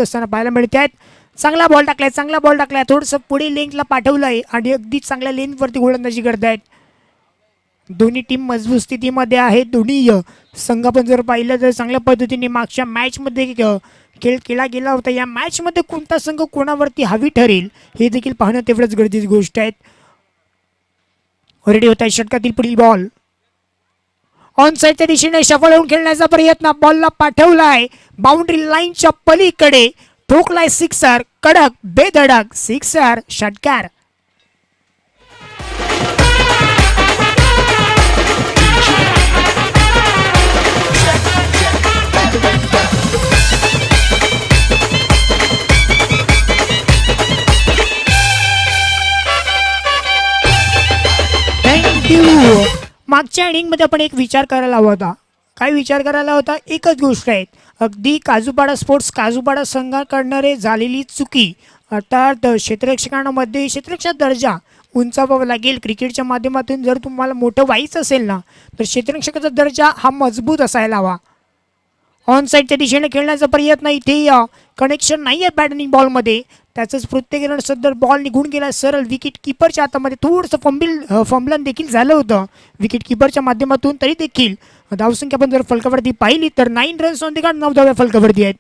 असताना पाहायला मिळते आहेत. चांगला बॉल टाकलाय थोडंसं पुढे लेनला पाठवलंय आणि अगदी चांगल्या लेनवरती गोलंदाजी करतायत. दोन्ही टीम मजबूत स्थितीमध्ये आहेत. दोन्ही संघ पण जर पाहिलं तर चांगल्या पद्धतीने मागच्या मॅचमध्ये खेळ केला गेला होता. या मॅचमध्ये कोणता संघ कोणावरती हावी ठरेल हे देखील पाहणं तेवढंच गरजेची गोष्ट आहे. रेडी होत आहे षटकातील पुढील बॉल. ऑन साईडच्या दिशेने सफल होऊन खेळण्याचा प्रयत्न, बॉलला पाठवलाय बाउंड्री लाईनच्या पलीकडे, ठोकलाय सिक्सर, कडक बेधडक सिक्सर, षटकार. मागच्या इनिंगमध्ये आपण एक विचार करायला हवा होता. काय विचार करायला होता? एकच गोष्ट आहे, अगदी काजूपाडा स्पोर्ट्स काजूपाडा संघाकडणारे झालेली चुकी, अर्थात क्षेत्ररक्षकांमध्ये क्षेत्ररक्षक दर्जा उंचावावा लागेल. क्रिकेटच्या माध्यमातून जर तुम्हाला मोठं व्हायचं असेल ना तर क्षेत्ररक्षकाचा दर्जा हा मजबूत असायला हवा. ऑन साईडच्या दिशेने खेळण्याचा प्रयत्न, इथे कनेक्शन नाही आहे बॅटिंग बॉलमध्ये, त्याचंच प्रत्येक सदर बॉल निघून गेला सरळ विकेट किपरच्या हातामध्ये. थोडंसं फंबलन देखील झालं होतं विकेट किपरच्या माध्यमातून, तरी देखील धावसंख्या पण जर फलकावरती पाहिली तर 9 रन्स ऑन द कार्ड 9 धाव्या फलकावरती आहेत.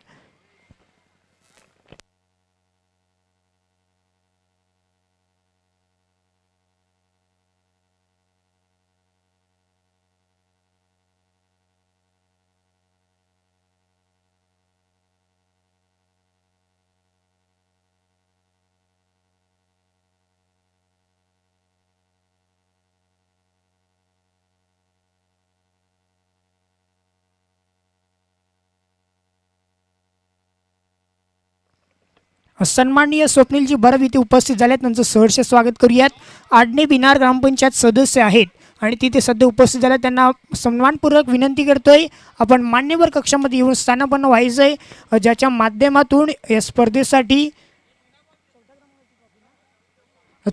सन्माननीय स्वप्नीलजी भरव इथे उपस्थित झालेत, त्यांचं सहर्ष स्वागत करूयात. आडणे बिनार ग्रामपंचायत सदस्य आहेत आणि तिथे सध्या उपस्थित झाले, त्यांना सन्मानपूर्वक विनंती करतोय आपण मान्यवर कक्षामध्ये येऊन स्थानापन्न व्हायचंय, ज्याच्या माध्यमातून या स्पर्धेसाठी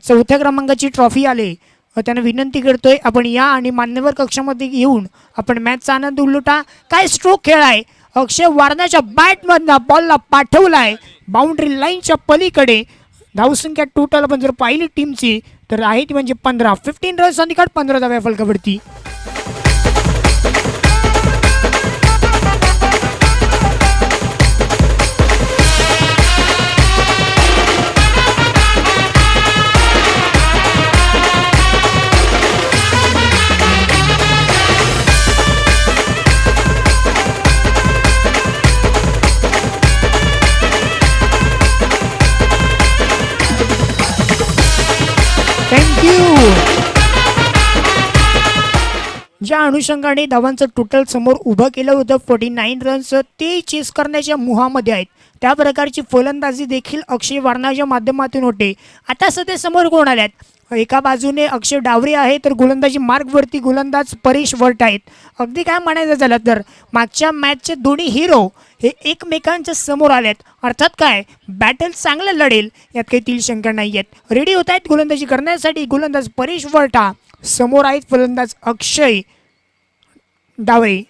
4थ्या क्रमांकाची ट्रॉफी आले. त्यांना विनंती करतोय आपण या आणि मान्यवर कक्षामध्ये येऊन आपण मॅचचा आनंद उलटा. काय स्ट्रोक खेळ आहे, अक्षय वारणाच्या बॅटमधनं बॉलला पाठवलाय बाउंड्री लाईनच्या पलीकडे. धावसंख्या टोटल आपण जर पाहिली टीमची तर आहे ती म्हणजे 15 रन्स आणि 15 धाव्या फलकावरती. ज्या अनुषंगाने धावांचं टोटल समोर उभं केलं होतं 49 रन्स, ते चेस करण्याच्या मुहामध्ये आहेत. त्या प्रकारची फलंदाजी देखील अक्षय वारणाच्या माध्यमातून होते. आता सध्या समोर कोण आल्यात? एका बाजूने अक्षय डावरे आहे तर गोलंदाजी मार्गवरती गोलंदाज परेश वट आहेत. अगदी काय म्हणायचं झालं तर मागच्या मॅचचे दोन्ही हिरो हे एकमेकांच्या समोर आलेत. अर्थात काय बॅटल चांगलं लढेल यात काही तीळ शंका नाही आहेत. रेडी होत आहेत गोलंदाजी करण्यासाठी गोलंदाज परेश वटा, समोर आहेत फलंदाज अक्षय डावरे.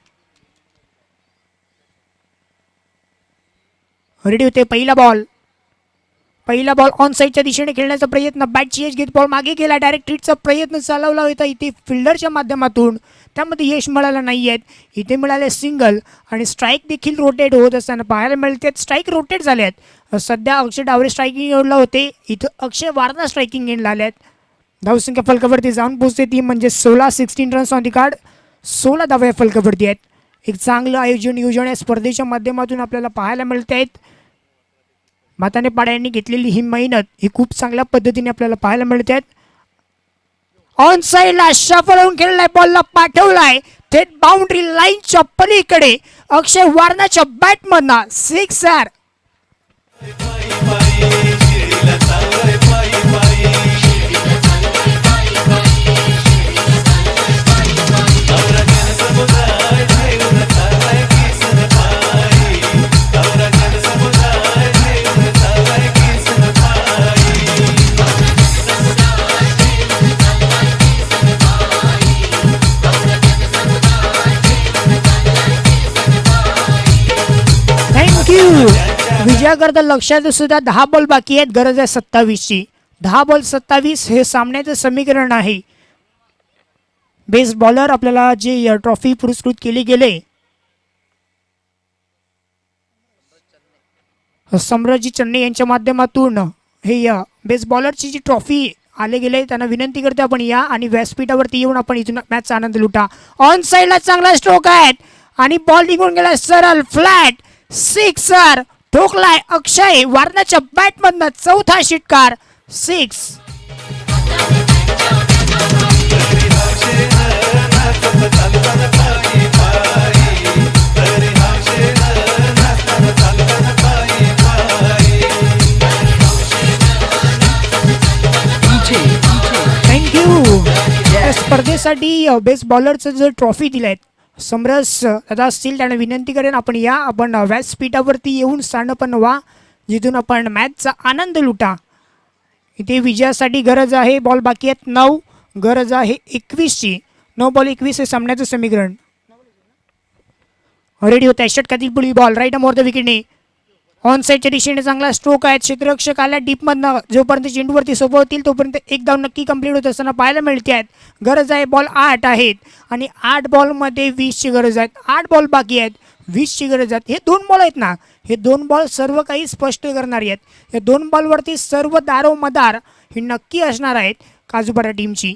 रेडी होते पहिला बॉल ऑन साईडच्या दिशेने खेळण्याचा प्रयत्न, बॅटची एज घेत बॉल मागे गेला, डायरेक्ट हिटचा प्रयत्न चालवला होता इथे फिल्डरच्या माध्यमातून, त्यामध्ये यश मिळालं नाही आहेत. इथे मिळाले सिंगल आणि स्ट्राईक देखील रोटेट होत असताना पाहायला मिळते. स्ट्राईक रोटेट झाले आहेत. सध्या अक्षय डावरे स्ट्रायकिंग एंडला होते, इथं अक्षय वारणा स्ट्रायकिंग एंडला आले आहेत. धावसंख्या फलकावरती जाऊन पोहोचते ती म्हणजे 16 रन्स ऑन द कार्ड 16 धाव्या फलकावरती आहेत. एक चांगलं नियोजन या स्पर्धेच्या माध्यमातून आपल्याला पाहायला मिळते आहेत. माताने पाड्या यांनी घेतलेली ही मेहनत ही खूप चांगल्या पद्धतीने आपल्याला पाहायला मिळते आहेत. ऑन साईडला शफल होऊन खेळलाय, बॉलला पाठवलाय थेट बाउंड्री लाईनच्या पलीकडे, अक्षय वारणाच्या बॅटमधनं सिक्सर. विजयाकरता लक्षात सुद्धा 10 बॉल बाकी आहेत, गरज आहे 27ची. 10 बॉल 27 हे सामन्याचं समीकरण आहे. बेस्ट बॉलर आपल्याला जे ट्रॉफी पुरस्कृत केली गेले सम्राजी चन्ने यांच्या माध्यमातून हे बेस्ट बॉलरची जी ट्रॉफी आले गेले त्यांना विनंती करते आपण या आणि व्यासपीठावरती येऊन आपण इथून मॅचचा आनंद लुटा. ऑन साईडला चांगला स्ट्रोक आहेत आणि बॉल निघून गेला सरळ फ्लॅट सिक्सर ठोकलाय अक्षय वारणाच्या बॅटमधनं चौथा षटकार 6. स्पर्धेसाठी बेस्ट बॉलरचं जर ट्रॉफी दिलाय समरस दादा असतील त्यांना विनंती करेन आपण या आपण व्यासपीठावरती येऊन स्थानपन्न व्हा जिथून आपण मॅचचा आनंद लुटा. इथे विजयासाठी गरज आहे बॉल बाकी आहेत 9, गरज आहे 21ची. 9 बॉल 21 हे सामन्याचं समीकरण. रेडी होत आहे षटकातील पुढील बॉल राईट मोर द विकेटने ऑन साईडच्या दिशेने चांगला स्ट्रोक आहे. क्षेत्ररक्षक आला डीपमधनं जोपर्यंत चेंडूवरती सोबवतील तोपर्यंत एक धाव नक्की कंप्लीट होत असताना पाहायला मिळते आहेत. गरज आहे बॉल 8 आहेत आणि 8 बॉलमध्ये 20ची गरज आहे. 8 बॉल बाकी आहेत 20ची गरज आहे. हे 2 बॉल आहेत ना, हे 2 बॉल सर्व काही स्पष्ट करणारी आहेत. या 2 बॉलवरती सर्व दारोमदार ही नक्की असणार आहेत काजूपाडा टीमची.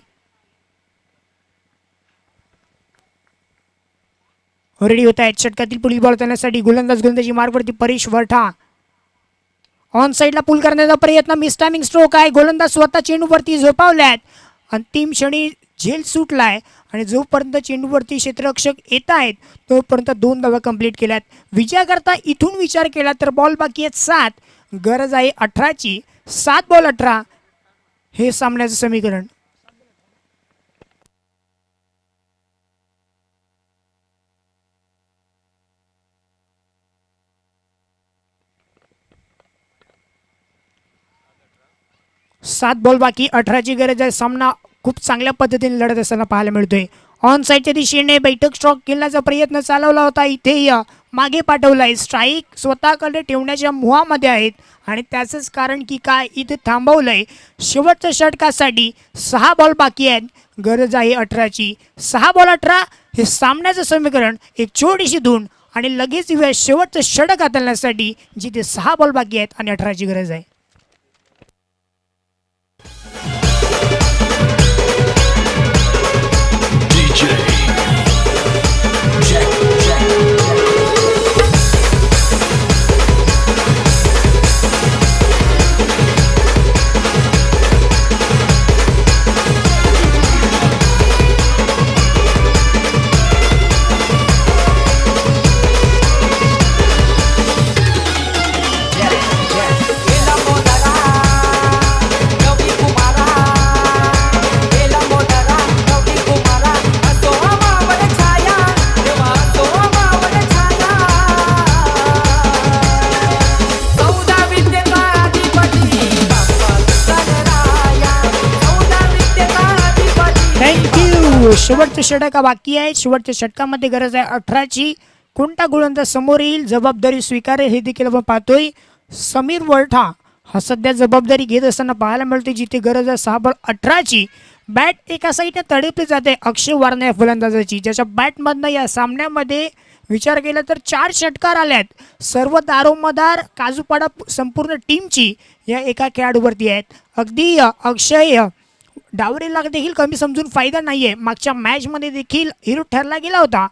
रेडी होत आहेत षटकातील पुढील बॉल करण्यासाठी गोलंदाजी मार्गवरती परेश वरठा ऑन साईडला पुल करण्याचा प्रयत्न मिस टायमिंग स्ट्रोक आहे. गोलंदाज स्वतः चेंडूवरती झोपावल्यात. अंतिम क्षणी झेल सुटलाय आणि जोपर्यंत चेंडूवरती क्षेत्ररक्षक येत आहेत तोपर्यंत 2 धावा कंप्लीट केल्यात. विजयाकरता इथून विचार केला तर बॉल बाकी आहेत 7, गरज आहे 18ची. 7 बॉल 18 हे सामन्याचं समीकरण. सात बॉल बाकी 18ची गरज आहे. सामना खूप चांगल्या पद्धतीने लढत असताना पाहायला मिळतोय. ऑन साईडच्या दिशेने बैठक स्ट्रोक खेळण्याचा प्रयत्न चालवला होता. इथे मागे पाठवलाय. स्ट्राईक स्वतःकडे ठेवण्याच्या मोहामध्ये आहेत आणि त्याचंच कारण की काय इथे थांबवलंय. शेवटच्या षटकासाठी 6 बॉल बाकी आहेत, गरज आहे 18ची. 6 बॉल 18 हे सामन्याचं समीकरण. एक छोटीशी धून आणि लगेच शेवटचं षटक हाताळण्यासाठी जिथे 6 बॉल बाकी आहेत आणि 18ची गरज आहे. शेवटचं षटक बाकी आहे. शेवटच्या षटकामध्ये गरज आहे 18ची. कोणता गोलंदाज समोर येईल जबाबदारी स्वीकारेल हे देखील आपण पाहतोय. समीर वरठा हा सध्या जबाबदारी घेत असताना पाहायला मिळते जिथे गरज आहे 6 बॉल 18ची. बॅट एका साईडने तडपली जाते अक्षय वारणे फलंदाजाची ज्याच्या बॅटमधनं या सामन्यामध्ये विचार केला तर 4 षटकार आल्यात. सर्व दारोमदार काजूपाडा संपूर्ण टीमची या एका खेळाडूवरती आहेत. अगदी अक्षय डावरेला देखील कमी समजून फायदा नाहीये. मागच्या मॅचमध्ये देखील हिरो ठरला गेला होता.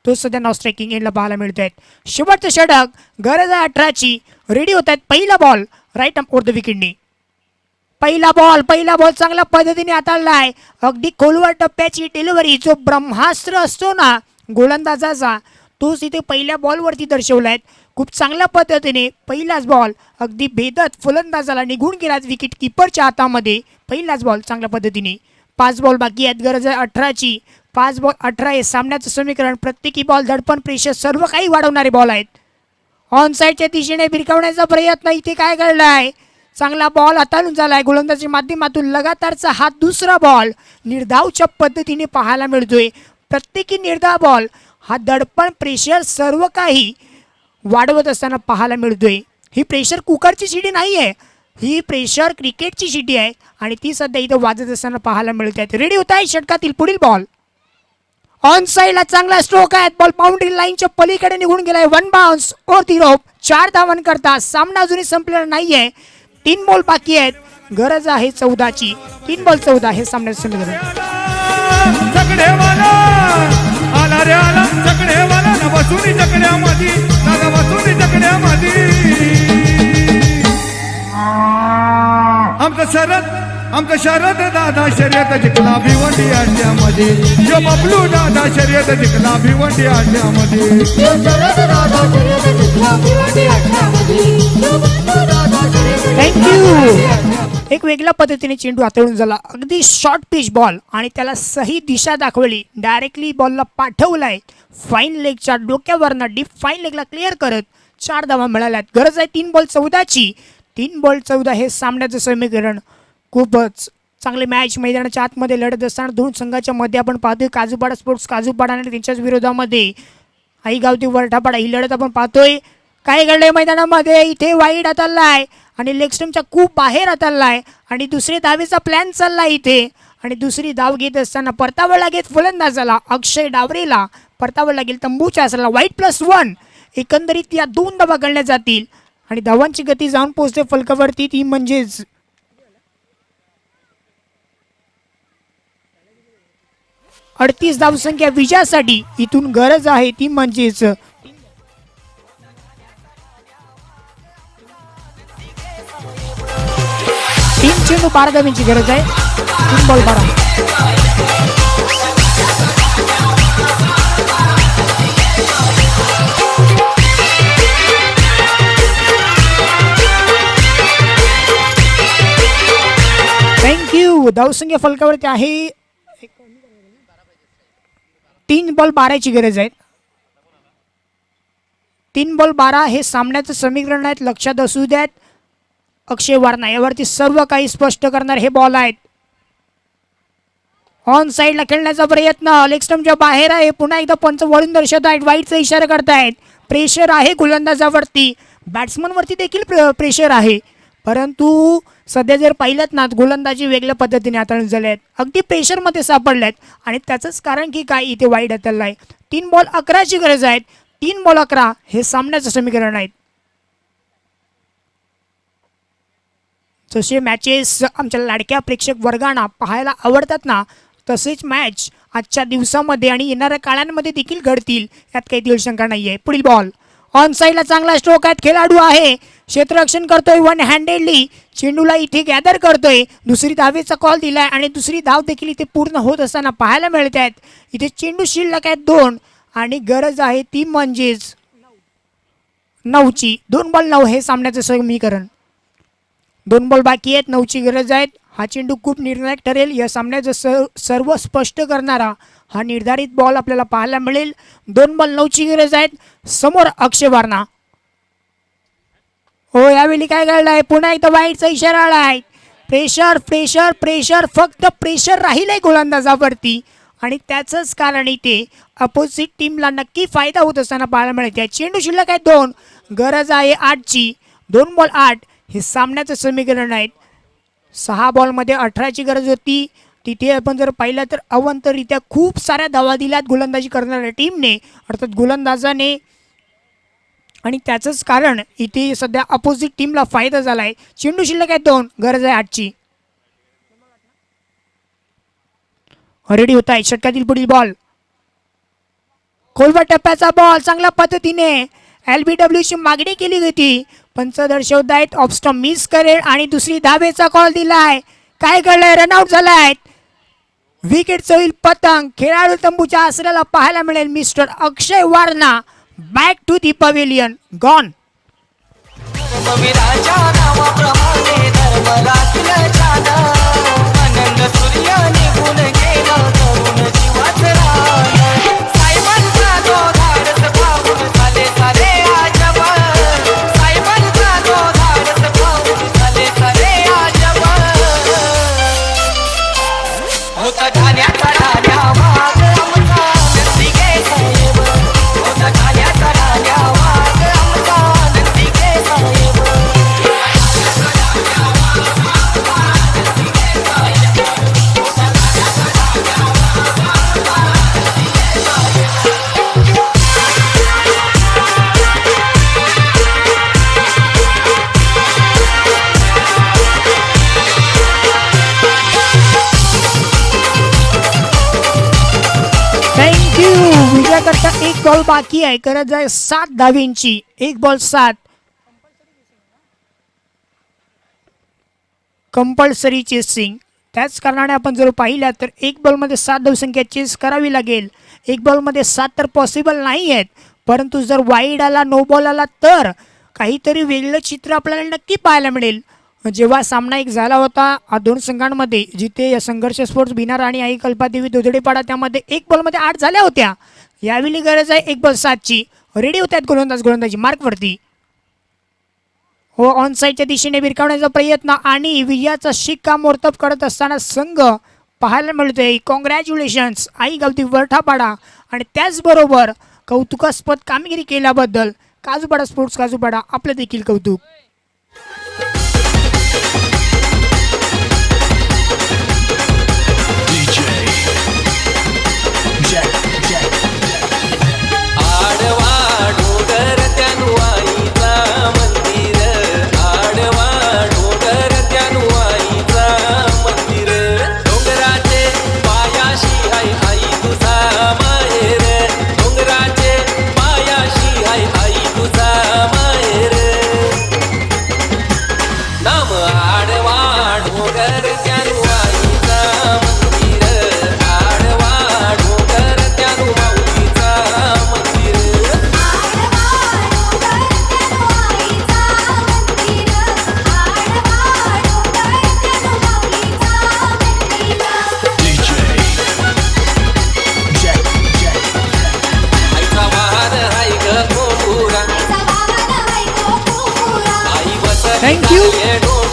तो सध्या नॉन स्ट्रायकिंग एंडला पाहायला मिळत आहेत. शेवटचं षटक गरज आहे 18ची. रेडी होत आहेत. पहिला बॉल राईट ओव्हर द विकेटने. पहिला बॉल चांगल्या पद्धतीने हाताळलाय. अगदी खोलवर टप्प्याची डिलिव्हरी जो ब्रह्मास्त्र असतो ना गोलंदाजाचा तोच इथे पहिल्या बॉलवरती दर्शवलाय. खूप चांगल्या पद्धतीने पहिलाच बॉल अगदी भेदत फलंदाजाला निघून गेला विकेट किपरच्या हातामध्ये. पहिलाच बॉल चांगल्या पद्धतीने. 5 बॉल बाकी आहेत, गरज आहे 18ची. 5 बॉल 18 हे सामन्याचं समीकरण. प्रत्येकी बॉल धडपण प्रेशर सर्व काही वाढवणारे बॉल आहेत. ऑन साईडच्या दिशेने भिरकावण्याचा प्रयत्न इथे काय घडलाय. चांगला बॉल हाताळून झालाय गोलंदाजी माध्यमातून. लगातारचा हा दुसरा बॉल निर्धावच्या पद्धतीने पाहायला मिळतोय. प्रत्येकी निर्धाव बॉल हा दडपण प्रेशर सर्व काही वाढवत असताना पाहायला मिळतोय. ही प्रेशर कुकरची शिटी नाही आहे, ही प्रेशर क्रिकेटची शिटी आहे आणि ती सध्या इथं वाजत असताना पाहायला मिळत आहे. रेडी होत आहे षटकातील पुढील बॉल. ऑन साइडला चांगला स्ट्रोक आहे, बॉल बाउंड्री लाईनच्या पलीकडे निघून गेलाय. वन बाउन्स ओर दी रोप. 4 धावन करता सामना अजूनही संपलेला नाहीये. 3 बॉल बाकी आहेत, गरज आहे 14ची. 3 बॉल 14 हे सामन्याचं समीकरण. आला रे आला चकड्यावाला ना बसून चकड्यामध्ये ना बसून चकड्यामध्ये आमचं शरद दादा शर्यत जिंकला भिवंडी अड्ड्यामध्ये. जो बबलू दादा शर्यत जिंकला भिवंडी अड्ड्यामध्ये. थँक्यू. एक वेगळ्या पद्धतीने चेंडू हाताळून झाला, अगदी शॉर्ट पिच बॉल आणि त्याला सही दिशा दाखवली. डायरेक्टली बॉलला पाठवलाय फाईन लेगच्या डोक्यावरनं, डीप फाईन लेगला क्लिअर करत 4 धावा मिळाल्यात. गरज आहे 3 बॉल 14ची. 3 बॉल 14 हे सामन्याचं समीकरण. खूपच चांगली मॅच मैदानाच्या आतमध्ये लढत असताना दोन संघाच्या मध्ये आपण पाहतोय काजूपाडा स्पोर्ट्स काजूपाडा आणि त्यांच्याच विरोधामध्ये आई गावती वरठापाडा ही लढत आपण पाहतोय. काय घडलंय मैदानामध्ये, इथे वाईड हाताळलाय आणि लेग स्टंपच्या खूप बाहेर हाताळलाय आणि दुसरी धावेचा प्लॅन चाललाय इथे. आणि दुसरी धाव घेत असताना परतावं लागेल फलंदाजाला अक्षय डावरेला, परतावं लागेल तंबूच्या असला. वाईट +1. एकंदरीत या 2 धावा गणल्या जातील आणि धावांची गती जाऊन पोहोचते फलकावरती. ती म्हणजेच 38 धावसंख्या विजयासाठी इथून गरज आहे ती म्हणजेच 3 चेंडू 12 धावांची गरज आहे. 3 बॉल 12. थँक्यू. धावसंख्या फलकावरती आहे. 3 बॉल 12ची गरज आहे. 3 बॉल 12 हे सामन्याचं समीकरण आहेत. लक्षात असू द्यात. अक्षय वारणा यावरती सर्व काही स्पष्ट करणार हे बॉल आहेत. ऑन साइडला खेळण्याचा प्रयत्न, लेग स्टंपच्या बाहेर आहे. पुन्हा एकदा पंच वळून दर्शवत आहेत, वाईटचा इशारा करतायत. प्रेशर आहे गोलंदाजावरती, बॅट्समन वरती देखील प्रेशर आहे. परंतु सध्या जर पाहिलं ना गोलंदाजी वेगळ्या पद्धतीने हाताळून झाले आहेत, अगदी प्रेशरमध्ये सापडल्यात आणि त्याचंच कारण की काय इथे वाईट हाताळला आहे. 3 बॉल 11ची गरज आहे. 3 बॉल 11 हे सामन्याचं समीकरण आहे. जसे मॅचेस आमच्या लाडक्या प्रेक्षक वर्गांना पाहायला आवडतात ना, तसेच मॅच आजच्या दिवसामध्ये आणि येणाऱ्या काळांमध्ये देखील घडतील, यात काही दीड शंका नाही आहे. पुढील बॉल ऑन साइडला चांगला स्ट्रोक आहे, खेळाडू आहे, क्षेत्ररक्षण करतोय वन हँडेडली, चेंडूला इथे गॅदर करतोय. दुसरी धावेचा कॉल दिलाय आणि दुसरी धाव देखील इथे पूर्ण होत असताना पाहायला मिळत आहेत. इथे चेंडू शिल्लक आहेत 2 आणि गरज आहे ती म्हणजेच 9ची. 2 बॉल 9 हे सामन्याचं समीकरण. 2 बॉल बाकी आहेत, 9ची गरज आहे. हा चेंडू खूप निर्णायक ठरेल. या सामन्याचं सर्व स्पष्ट करणारा हा निर्धारित बॉल आपल्याला पाहायला मिळेल. 2 बॉल 9ची गरज आहे. समोर अक्षय वारणा. हो, यावेळी काय घडलंय, पुन्हा एकदा वाईटचा इशारा आलाय. प्रेशर प्रेशर प्रेशर, फक्त प्रेशर राहीलय गोलंदाजावरती आणि त्याचंच कारण इथे अपोजिट टीमला नक्की फायदा होत असताना पाहायला मिळते. चेंडू शिल्लक आहे 2, गरज आहे 8ची. 2 बॉल 8 हे सामन्याचं समीकरण आहे. 6 बॉलमध्ये 18ची गरज होती. तिथे आपण जर पाहिलं तर अवंतरित्या खूप साऱ्या धावा दिल्यात गोलंदाजी करणाऱ्या टीमने, अर्थात गोलंदाजाने, आणि त्याचंच कारण इथे सध्या अपोजिट टीमला फायदा झाला आहे. चेंडू शिल्लक आहे 2, गरज आहे 8ची. रेडी होत आहे षटकातील पुढील बॉल. खोलवर टप्प्याचा बॉल, चांगल्या पद्धतीने LBWची मागणी केली होती. पंच दर्शवत आहेत ऑफ स्टंप मिस करेल आणि दुसरी धावेचा कॉल दिलाय. काय घडलंय, रनआउट झालाय. विकेट होईल पतंग. खेळाडू तंबूच्या आसऱ्याला पाहायला मिळेल mister Akshay Warna. Back to the pavilion, gone. Thank you. विजयाकरता एक बॉल बाकी आहे. करत आहे 7 धावींची. 1 बॉल 7. Compulsory chasing. त्याच कारणाने आपण जर पाहिलं तर 1 बॉलमध्ये 7 धावसंख्या चेस करावी लागेल. 1 बॉलमध्ये 7 तर पॉसिबल नाही आहेत, परंतु जर वाईड आला, नो बॉल आला तर काहीतरी वेगळं चित्र आपल्याला नक्की पाहायला मिळेल. जेव्हा सामना एक झाला होता दोन संघांमध्ये, जिथे या संघर्ष स्पोर्ट्स बिनार आणि आई कल्पादेवी दुधडेपाडा त्यामध्ये 1 बॉलमध्ये 8 झाल्या होत्या. यावेळी गरज आहे 1 बॉल 7ची. रेडी होत आहेत गोलंदाजी मार्कवरती. हो, ऑन साईडच्या दिशेने भिरकावण्याचा प्रयत्न आणि विजयाचा शिक्का मोर्तब करत असताना संघ पाहायला मिळतोय. कॉंग्रॅच्युलेशन्स आई गावती वरठापाडा. आणि त्याचबरोबर कौतुकास्पद कामगिरी केल्याबद्दल काजूपाडा स्पोर्ट्स काजूपाडा आपलं देखील कौतुक. थँक्यू.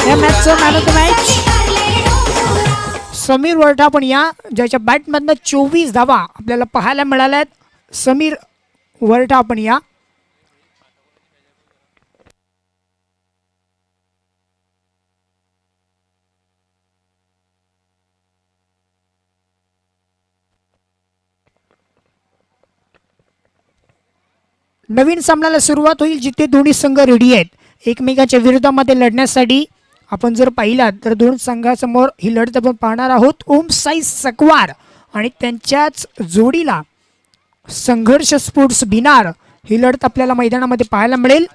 या मॅचचं man of the match Sameer Varatha पण या, ज्याच्या बॅटमधनं 24 धावा आपल्याला पाहायला मिळाल्यात. समीर वरठा पण या. नवीन सामन्याला सुरुवात होईल, जिथे दोन्ही संघ रेडी आहेत एकमेकाच्या विरोधामध्ये लढण्यासाठी. आपण जर पाहिलात तर दोन संघासमोर ही लढत आपण पाहणार आहोत. ओम साई सकवार आणि त्यांच्याच जोडीला संघर्ष स्पोर्ट्स बिनार ही लढत आपल्याला मैदानामध्ये पाहायला मिळेल.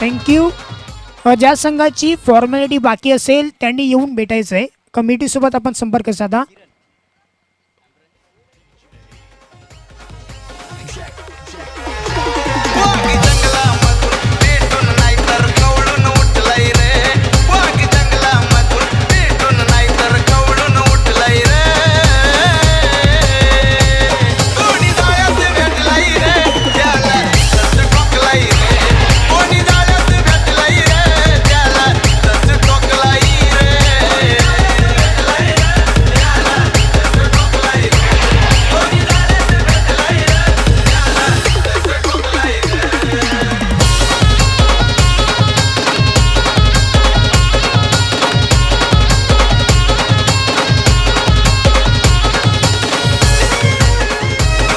थँक्यू. ज्या संघाची फॉर्मॅलिटी बाकी असेल त्यांनी येऊन भेटायचं आहे. कमिटी सोबत आपण संपर्क साधा.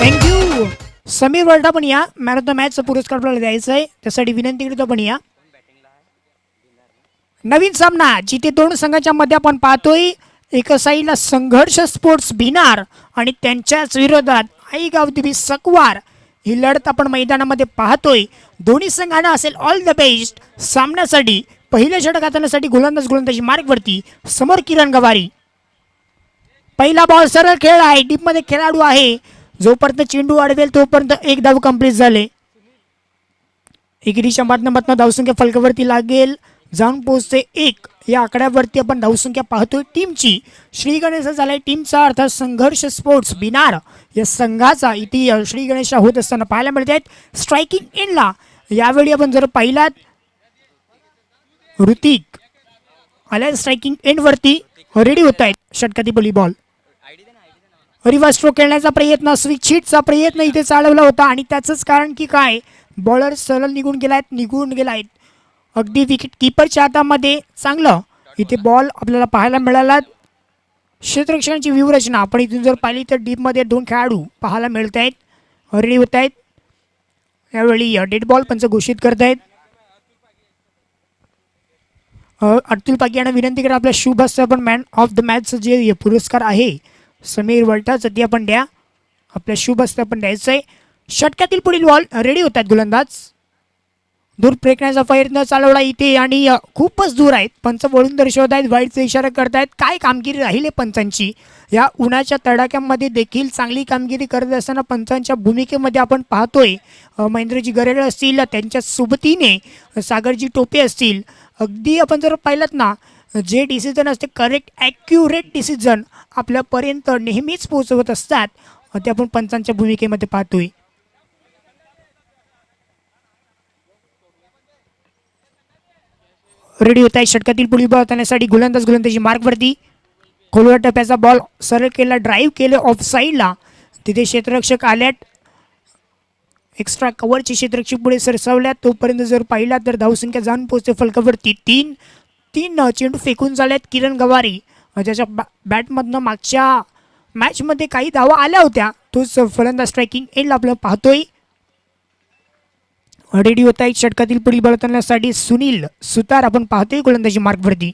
थँक्यू. समीर वरठा पण या. मॅन ऑफ द मॅचचा पुरस्कार आपल्याला द्यायचा आहे, त्यासाठी विनंती करतो पण या. नवीन सामना जिथे दोन संघाच्या मध्ये आपण पाहतोय. एका साईडला संघर्ष स्पोर्ट्स बिनार आणि त्यांच्याच विरोधात आई गावदेवी सकवार ही लढत आपण मैदानामध्ये पाहतोय. दोन्ही संघांना असेल ऑल द बेस्ट सामन्यासाठी. पहिल्या षटक हाताळण्यासाठी गोलंदाजी मार्गवरती. समोर किरण गवारी. पहिला बॉल सरळ खेळ आहे. डीपमध्ये खेळाडू आहे. जोपर्यंत चेंडू अडवेल तोपर्यंत 1 धाव कंप्लीट झाले. एकेरीच्या माध्यमातून धावसंख्या फलकावरती लागेल, जाऊन पोहोचते 1 या आकड्यावरती. आपण धावसंख्या पाहतोय टीमची. श्री गणेश झालाय टीमचा, अर्थात संघर्ष स्पोर्ट्स बिनार या संघाचा इथे श्री गणेश होत असताना पाहायला मिळत आहेत. स्ट्रायकिंग इनला यावेळी आपण जर पाहिलात ऋतिक आल्या स्ट्रायकिंग एंड वरती रेडी होत आहेत. षटकाती बॉली बॉल रिव्हर्स स्ट्रोक खेळण्याचा प्रयत्न, स्विच हिटचा प्रयत्न इथे चालवला होता आणि त्याचंच कारण की काय, बॉलर सरळ निघून गेलायत. अगदी विकेट किपरच्या हातामध्ये चांगलं इथे बॉल आपल्याला पाहायला मिळाला. क्षेत्ररक्षणाची व्यूहरचना आपण इथून जर पाहिली तर डीपमध्ये 2 खेळाडू पाहायला मिळत आहेत, रेडी होत आहेत. यावेळी डेड बॉल पंच घोषित करतायत. अतुल पागी यांना विनंती करा आपल्या शुभ हस्ते आपण मॅन ऑफ द मॅच जे पुरस्कार आहे समीर वल्टाचा ते आपण द्या. आपल्या शुभ हस्ते आपण द्यायचं आहे. षटकातील पुढील बॉल रेडी होतात. गोलंदाज दूर फेकण्याचा प्रयत्न चालवला इथे आणि खूपच दूर आहेत. पंच वळून दर्शवत आहेत, वाईटचा इशारा करतायत. काय कामगिरी राहिली पंचांची या उन्हाच्या तडाख्यामध्ये देखील चांगली कामगिरी करत असताना पंचांच्या भूमिकेमध्ये आपण पाहतोय महेंद्रजी गरेड असतील, त्यांच्या सोबतीने सागरजी टोपे असतील. अगदी आपण जर पाहिलं ना जे डिसिजन असते करेक्ट ॲक्युरेट डिसिजन आपल्यापर्यंत नेहमीच पोहोचवत असतात ते आपण पंचांच्या भूमिकेमध्ये पाहतोय. रेडी होत आहे षटकातील पुढील बॉल हाताळण्यासाठी. गोलंदाजी मार्कवरती खोलवर टप्प्याचा बॉल सरळ केला, ड्राईव्ह केलं ऑफ साईडला. तिथे क्षेत्ररक्षक आल्यात, एक्स्ट्रा कव्हरचे क्षेत्ररक्षक पुढे सरसावल्यात. तोपर्यंत जर पाहिला तर धावसंख्या जाऊन पोहोचते फलकावरती. तीन चेंडू फेकून झाल्यात किरण गवारी ज्याच्या बॅटमधनं मागच्या मॅचमध्ये काही धावा आल्या होत्या. तोच फलंदाज स्ट्रायकिंग एंडला आपलं पाहतोय. रेडी होत आहे षटकातील पुढील बॉल हाताळण्यासाठी सुनील सुतार आपण पाहतोय गोलंदाजी मार्कवरती.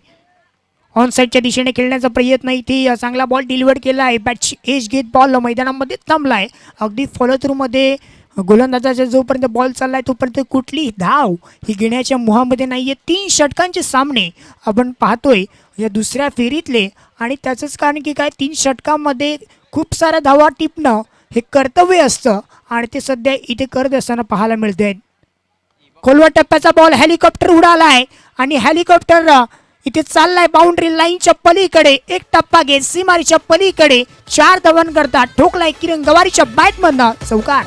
ऑन साईडच्या दिशेने खेळण्याचा प्रयत्न इथे चांगला बॉल डिलिव्हर केला आहे. बॅटची एज घेत बॉल मैदानामध्ये थांबला आहे. अगदी फॉलो थ्रूमध्ये गोलंदाजाचा जोपर्यंत बॉल चाललाय तोपर्यंत कुठली धाव ही घेण्याच्या मोहामध्ये नाहीये. 3 षटकांचे सामने आपण पाहतोय या दुसऱ्या फेरीतले आणि त्याचंच कारण की काय 3 षटकांमध्ये खूप साऱ्या धावा टिपणं हे कर्तव्य असतं आणि ते सध्या इथे करत असताना पाहायला मिळते. खोलवर टप्प्याचा बॉल हेलिकॉप्टर उडालाय आणि हेलिकॉप्टर इथे चाललाय बाउंड्री लाईनच्या पलीकडे. एक टप्पा घेत सीमारीच्या पलीकडे 4 धावांकरता करता ठोकलाय किरण गवारीच्या बॅटमधनं चौकार.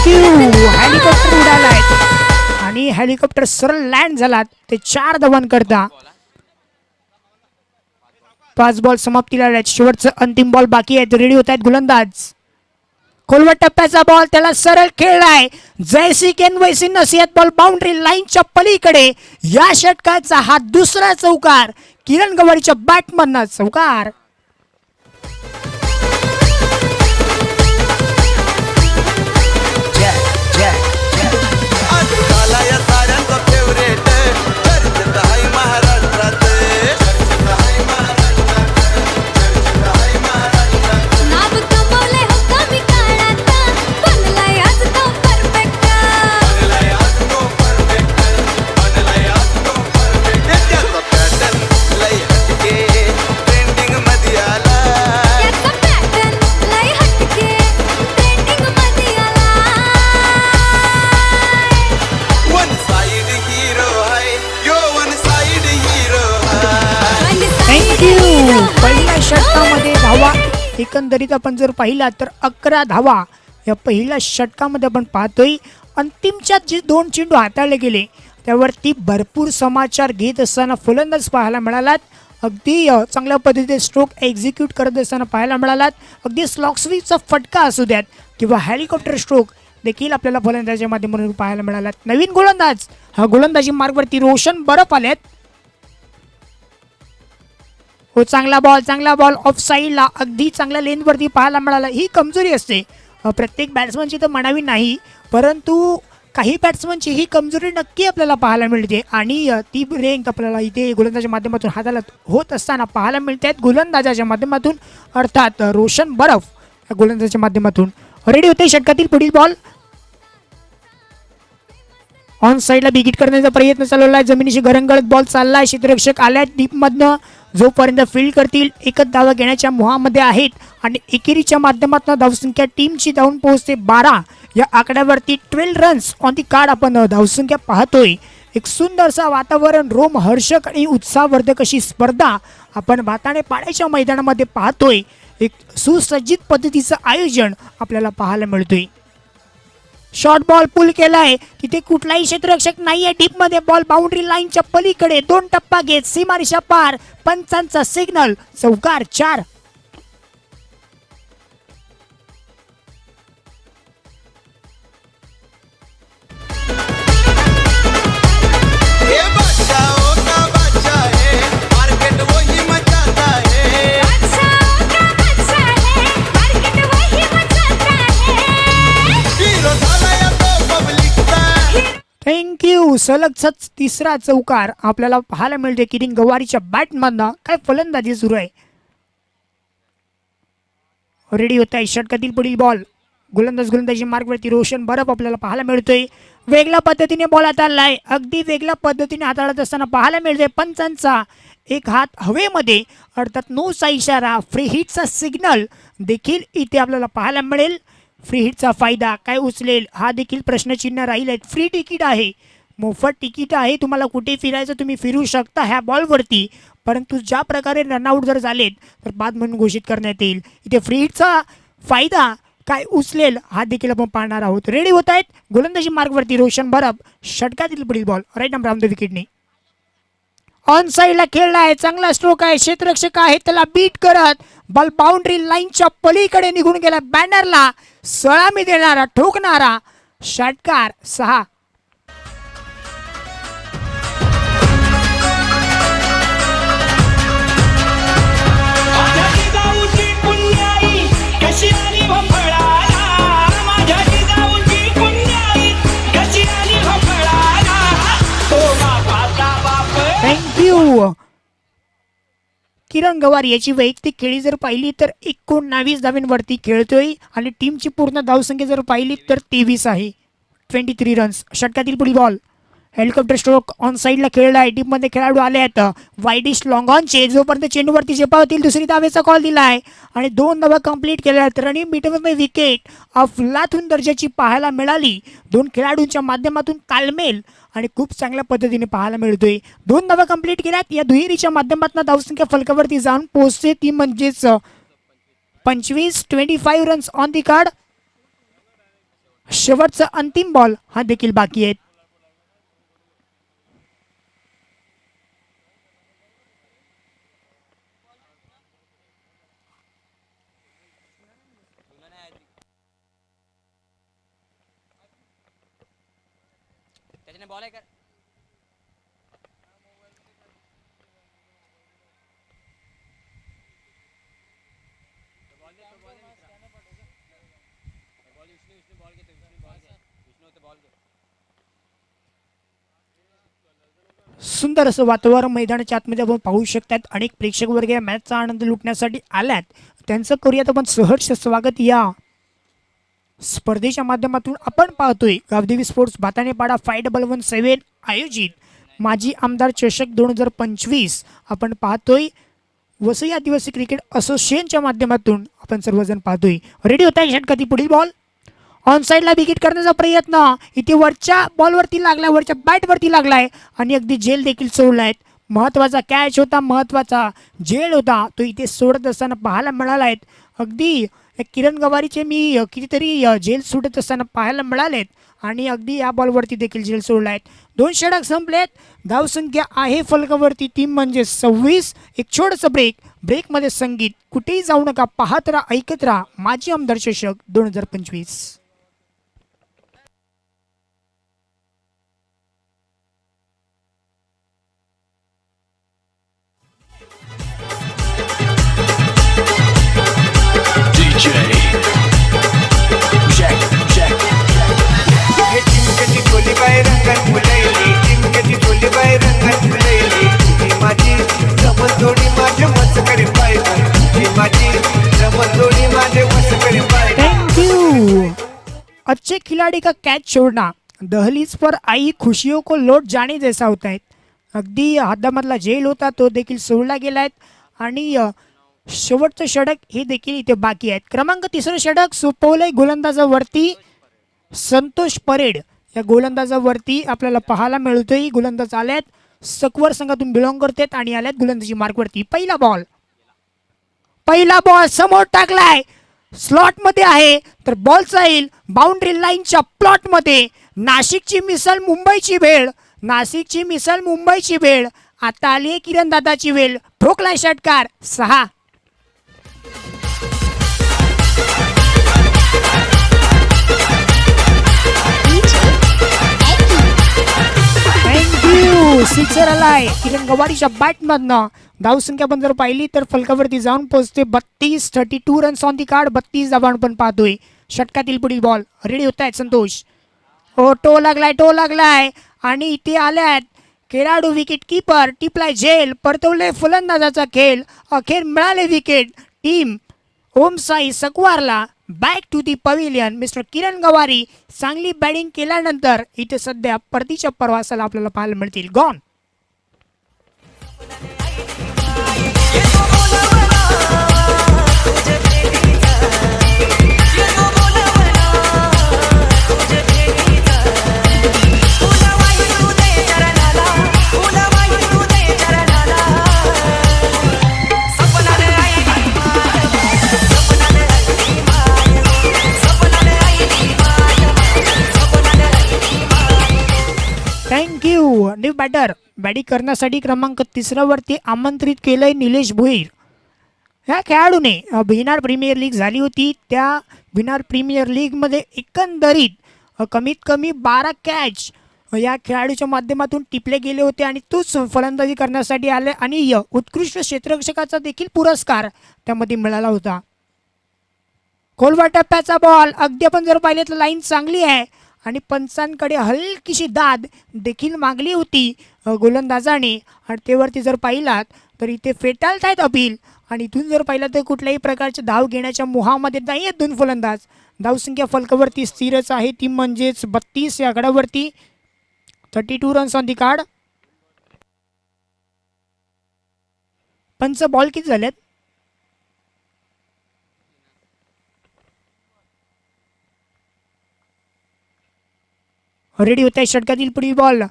हेलिकॉप्टर उडालाय आणि हेलिकॉप्टर सरळ लँड झाला. ते 4 धावांकरता 5 बॉल समाप्तीला आले. शेवटचं अंतिम बॉल बाकी आहे. रेडी होत आहेत गोलंदाज. खोलवर टप्प्याचा बॉल त्याला सरळ खेळलाय. जयसी केनवैसी नसियत बॉल बाउंड्री लाईनच्या पलीकडे. या षटकाचा हा दुसरा चौकार किरण गवारीच्या बॅटमधनं चौकार. पहिल्या षटकामध्ये धावा एकंदरीत आपण जर पाहिला तर 11 धावा या पहिल्या षटकामध्ये आपण पाहतोय. अंतिमच्या जे 2 चेंडू हाताळले गेले त्यावरती भरपूर समाचार घेत असताना फलंदाज पाहायला मिळालात. अगदी चांगल्या पद्धतीने स्ट्रोक एक्झिक्यूट करत असताना पाहायला मिळालात. अगदी स्लॉक्सवीचा फटका असू द्यात किंवा हेलिकॉप्टर स्ट्रोक देखील आपल्याला फलंदाजाच्या माध्यमातून पाहायला मिळालात. नवीन गोलंदाज हा गोलंदाजी मार्गवरती रोशन बरफ आलेत. हो चांगला बॉल ऑफ साईडला अगदी चांगल्या लेनवरती पाहायला मिळाला. ही कमजोरी असते प्रत्येक बॅट्समनची तर म्हणावी नाही, परंतु काही बॅट्समनची ही कमजोरी नक्की आपल्याला पाहायला मिळते आणि ती रेंक आपल्याला इथे गोलंदाजाच्या माध्यमातून हाताला होत असताना पाहायला मिळते आहेत. गोलंदाजाच्या माध्यमातून अर्थात रोशन बरफ या गोलंदाजाच्या माध्यमातून. रेडी होते षटकातील पुढील बॉल. ऑन साईडला बिगिट करण्याचा प्रयत्न चालवला आहे. जमिनीशी घरंगळत बॉल चाललाय. क्षेत्ररक्षक आल्या डीपमधनं. जोपर्यंत फील्ड करतील एकच धावा घेण्याच्या मोहामध्ये आहेत आणि एकेरीच्या माध्यमातून धावसंख्या टीमची धावून पोहोचते 12. या आकड्यावरती 12 रन्स ऑन दी कार्ड आपण धावसंख्या पाहतोय. एक सुंदरसा वातावरण, रोमहर्षक आणि उत्साहवर्धक अशी स्पर्धा आपण भाताने पाण्याच्या मैदानामध्ये पाहतोय. एक सुसज्जित पद्धतीचं आयोजन आपल्याला पाहायला मिळतोय. शॉर्ट बॉल पुल केलाय. तिथे कुठलाही क्षेत्ररक्षक नाहीये. डीप मध्ये बॉल बाउंड्री लाईनच्या पलीकडे 2 टप्पा घेत सीमारेषा पार. पंचांचा सिग्नल चौकार 4. सलगच तिसरा चौकार आपल्याला पाहायला मिळते किरण गवारीच्या बॅटमधनं. काय फलंदाजी सुरू आहे. रेडी होत आहे षटकातील पुढील बॉल. गोलंदाजी मार्गवरती रोशन बरफ आपल्याला पाहायला मिळतोय. वेगळ्या पद्धतीने बॉल हाताळलाय. अगदी वेगळ्या पद्धतीने हाताळत असताना पाहायला मिळतोय पंचांचा एक हात हवेमध्ये, अर्थात नोचा इशारा. फ्री हिटचा सिग्नल देखील इथे आपल्याला पाहायला मिळेल. फ्री हिटचा फायदा काय उचलेल हा देखील प्रश्नचिन्ह राहील आहे. फ्री तिकीट आहे, मोफत तिकीट आहे. तुम्हाला कुठे फिरायचं तुम्ही फिरू शकता ह्या बॉलवरती, परंतु ज्या प्रकारे रनआउट जर झालेत तर बाद म्हणून घोषित करण्यात येईल. इथे फ्री हिटचा फायदा काय उचलेल हा देखील आपण पाहणार आहोत. रेडी होत आहेत गोलंदाजी मार्गवरती रोशन बरफ. षटकातील पुढील ball right number on the विकेटने ऑन साईडला खेळला आहे. चांगला स्ट्रोक आहे. क्षेत्ररक्षक आहे त्याला बीट करत बॉल बाउंड्री लाईनच्या पलीकडे निघून गेला. बॅनरला सलामी देणारा ठोकणारा षटकार 6. थँक्यू. किरण गवार याची वैयक्तिक खेळी जर पाहिली तर 19 धावांवरती खेळतोय आणि टीमची पूर्ण धावसंख्या जर पाहिली तर 23 आहे. 23 रन्स. षटकातील पुढील बॉल. हेलिकॉप्टर स्ट्रोक ऑन साईडला खेळला आहे. टीममध्ये खेळाडू आले आहेत वाईडिश लॉंग ऑनचे. जोपर्यंत चेंडूवरती झेपावतील दुसरी धावेचा कॉल दिला आहे आणि 2 धावा कंप्लीट केल्या आहेत. रनिंग मिडमध्ये विकेट अफलातून दर्जाची पाहायला मिळाली. 2 खेळाडूंच्या माध्यमातून तालमेल आणि खूप चांगल्या पद्धतीने पाहायला मिळतोय. 2 धावा कंप्लीट केल्यात. या दुहेरीच्या माध्यमातून धावसंख्या फलकावरती जाऊन पोहोचते ती म्हणजेच 25 रन्स ऑन दी कार्ड. शेवटचा अंतिम बॉल हा देखील बाकी आहे. बॉल आहे का सुंदर असं वातावरण मैदानाच्या आतमध्ये आपण पाहू शकतात. अनेक प्रेक्षक वर्ग या मॅचचा आनंद लुटण्यासाठी आल्यात. त्यांचं करूयात आपण सहर्ष स्वागत. या स्पर्धेच्या माध्यमातून आपण पाहतोय गावदेवी स्पोर्ट्स भातानेपाडा 5117 आयोजित माजी आमदार चषक 2025 आपण पाहतोय. वसई आदिवासी क्रिकेट असोसिएशनच्या माध्यमातून आपण सर्वजण पाहतोय. रेडी होत आहे षटकातील पुढील बॉल. ऑन साईडला विकेट करण्याचा प्रयत्न इथे वरच्या बॉलवरती लागलाय, वरच्या बॅटवरती लागलाय आणि अगदी झेल देखील सोडलाय. महत्वाचा कॅच होता, महत्वाचा झेल होता, तो इथे सोडत असताना पाहायला मिळाला आहे. अगदी किरण गवारीचे मी कितीतरी झेल सोडत असताना पाहायला मिळालेत आणि अगदी या बॉलवरती देखील झेल सोडला आहेत. 2 षटक संपलेत. धावसंख्या आहे फलकावरती 3 म्हणजे 26. एक छोटंसं ब्रेकमध्ये संगीत. कुठेही जाऊ नका, पाहत राहा, ऐकत राहा. माजी आमदार चषक 2025. अच्छे खिलाड़ी का कैच छोड़ना, दहलीज पर आई खुशियों को लौट जाने जैसा होता है. अगदी हातामधला झेल होता तो देखील सोडला गेलाय आणि शेवटचं षटक हे देखील इथे बाकी आहेत. क्रमांक 3 षटक सोपवलंय गोलंदाजावरती संतोष परेड. या गोलंदाजावरती आपल्याला पाहायला मिळतोय. गोलंदाज आल्यात सकवर संघातून बिलॉंग करतात आणि आल्यात गोलंदाजी मार्कवरती. पहिला बॉल समोर टाकलाय. स्लॉट मध्ये आहे तर बॉल जाईल बाउंड्री लाईनच्या प्लॉट मध्ये. नाशिकची मिसल मुंबईची वेळ. आता आली किरण दादाची वेळ. ठोकलाय षटकार 6. थँक्यू. सिक्सर आलाय किरण गवारीच्या बॅटमधनं. धावसंख्या पण जर पाहिली तर फलकावरती जाऊन पोहोचते 32 रन्स ऑन दी कार्ड. 32 धावा आपण पाहतोय. षटकातील पुढील बॉल. रेडी होत आहेत संतोष. हो, टो लागलाय आणि इथे आल्यात खेळाडू विकेट किपर टिपलाय झेल परतवले फलंदाजाचा खेळ अखेर मिळाले विकेट टीम ओम साई सकवारला back to the pavilion mister Kiran Gawari चांगली बॅटिंग केल्यानंतर इथे सध्या परतीच्या प्रवासाला आपल्याला पाहायला मिळतील गॉन थँक्यू न्यू बॅटर बॅटिंग करण्यासाठी क्रमांक 3 वरती आमंत्रित केलंय निलेश भोईर ह्या खेळाडूने बिहार प्रीमियर लीग झाली होती त्या बिहार प्रीमियर लीगमध्ये एकंदरीत कमीत कमी 12 कॅच या खेळाडूच्या माध्यमातून टिपले गेले होते आणि तोच फलंदाजी करण्यासाठी आले आणि उत्कृष्ट क्षेत्ररक्षकाचा देखील पुरस्कार त्यामध्ये मिळाला होता खोलवा टप्प्याचा बॉल अगदी आपण जर पाहिले तर लाईन चांगली आहे आणि पंचांकडे हलकीशी दाद देखील मागली होती गोलंदाजाने आणि तेवरती जर पाहिलात तर इथे फेटाळत आहेत अपील आणि इथून जर पाहिलं तर कुठल्याही प्रकारचे धाव घेण्याच्या मोहामध्ये नाही आहेत दोन फलंदाज धावसंख्या फलकावरती स्थिरच आहे ती म्हणजेच 32 या गडावरती 32 रन्स ऑन दी कार्ड पंच बॉल किती झालेत रेडी होत आहे षटकातील पुढील बॉल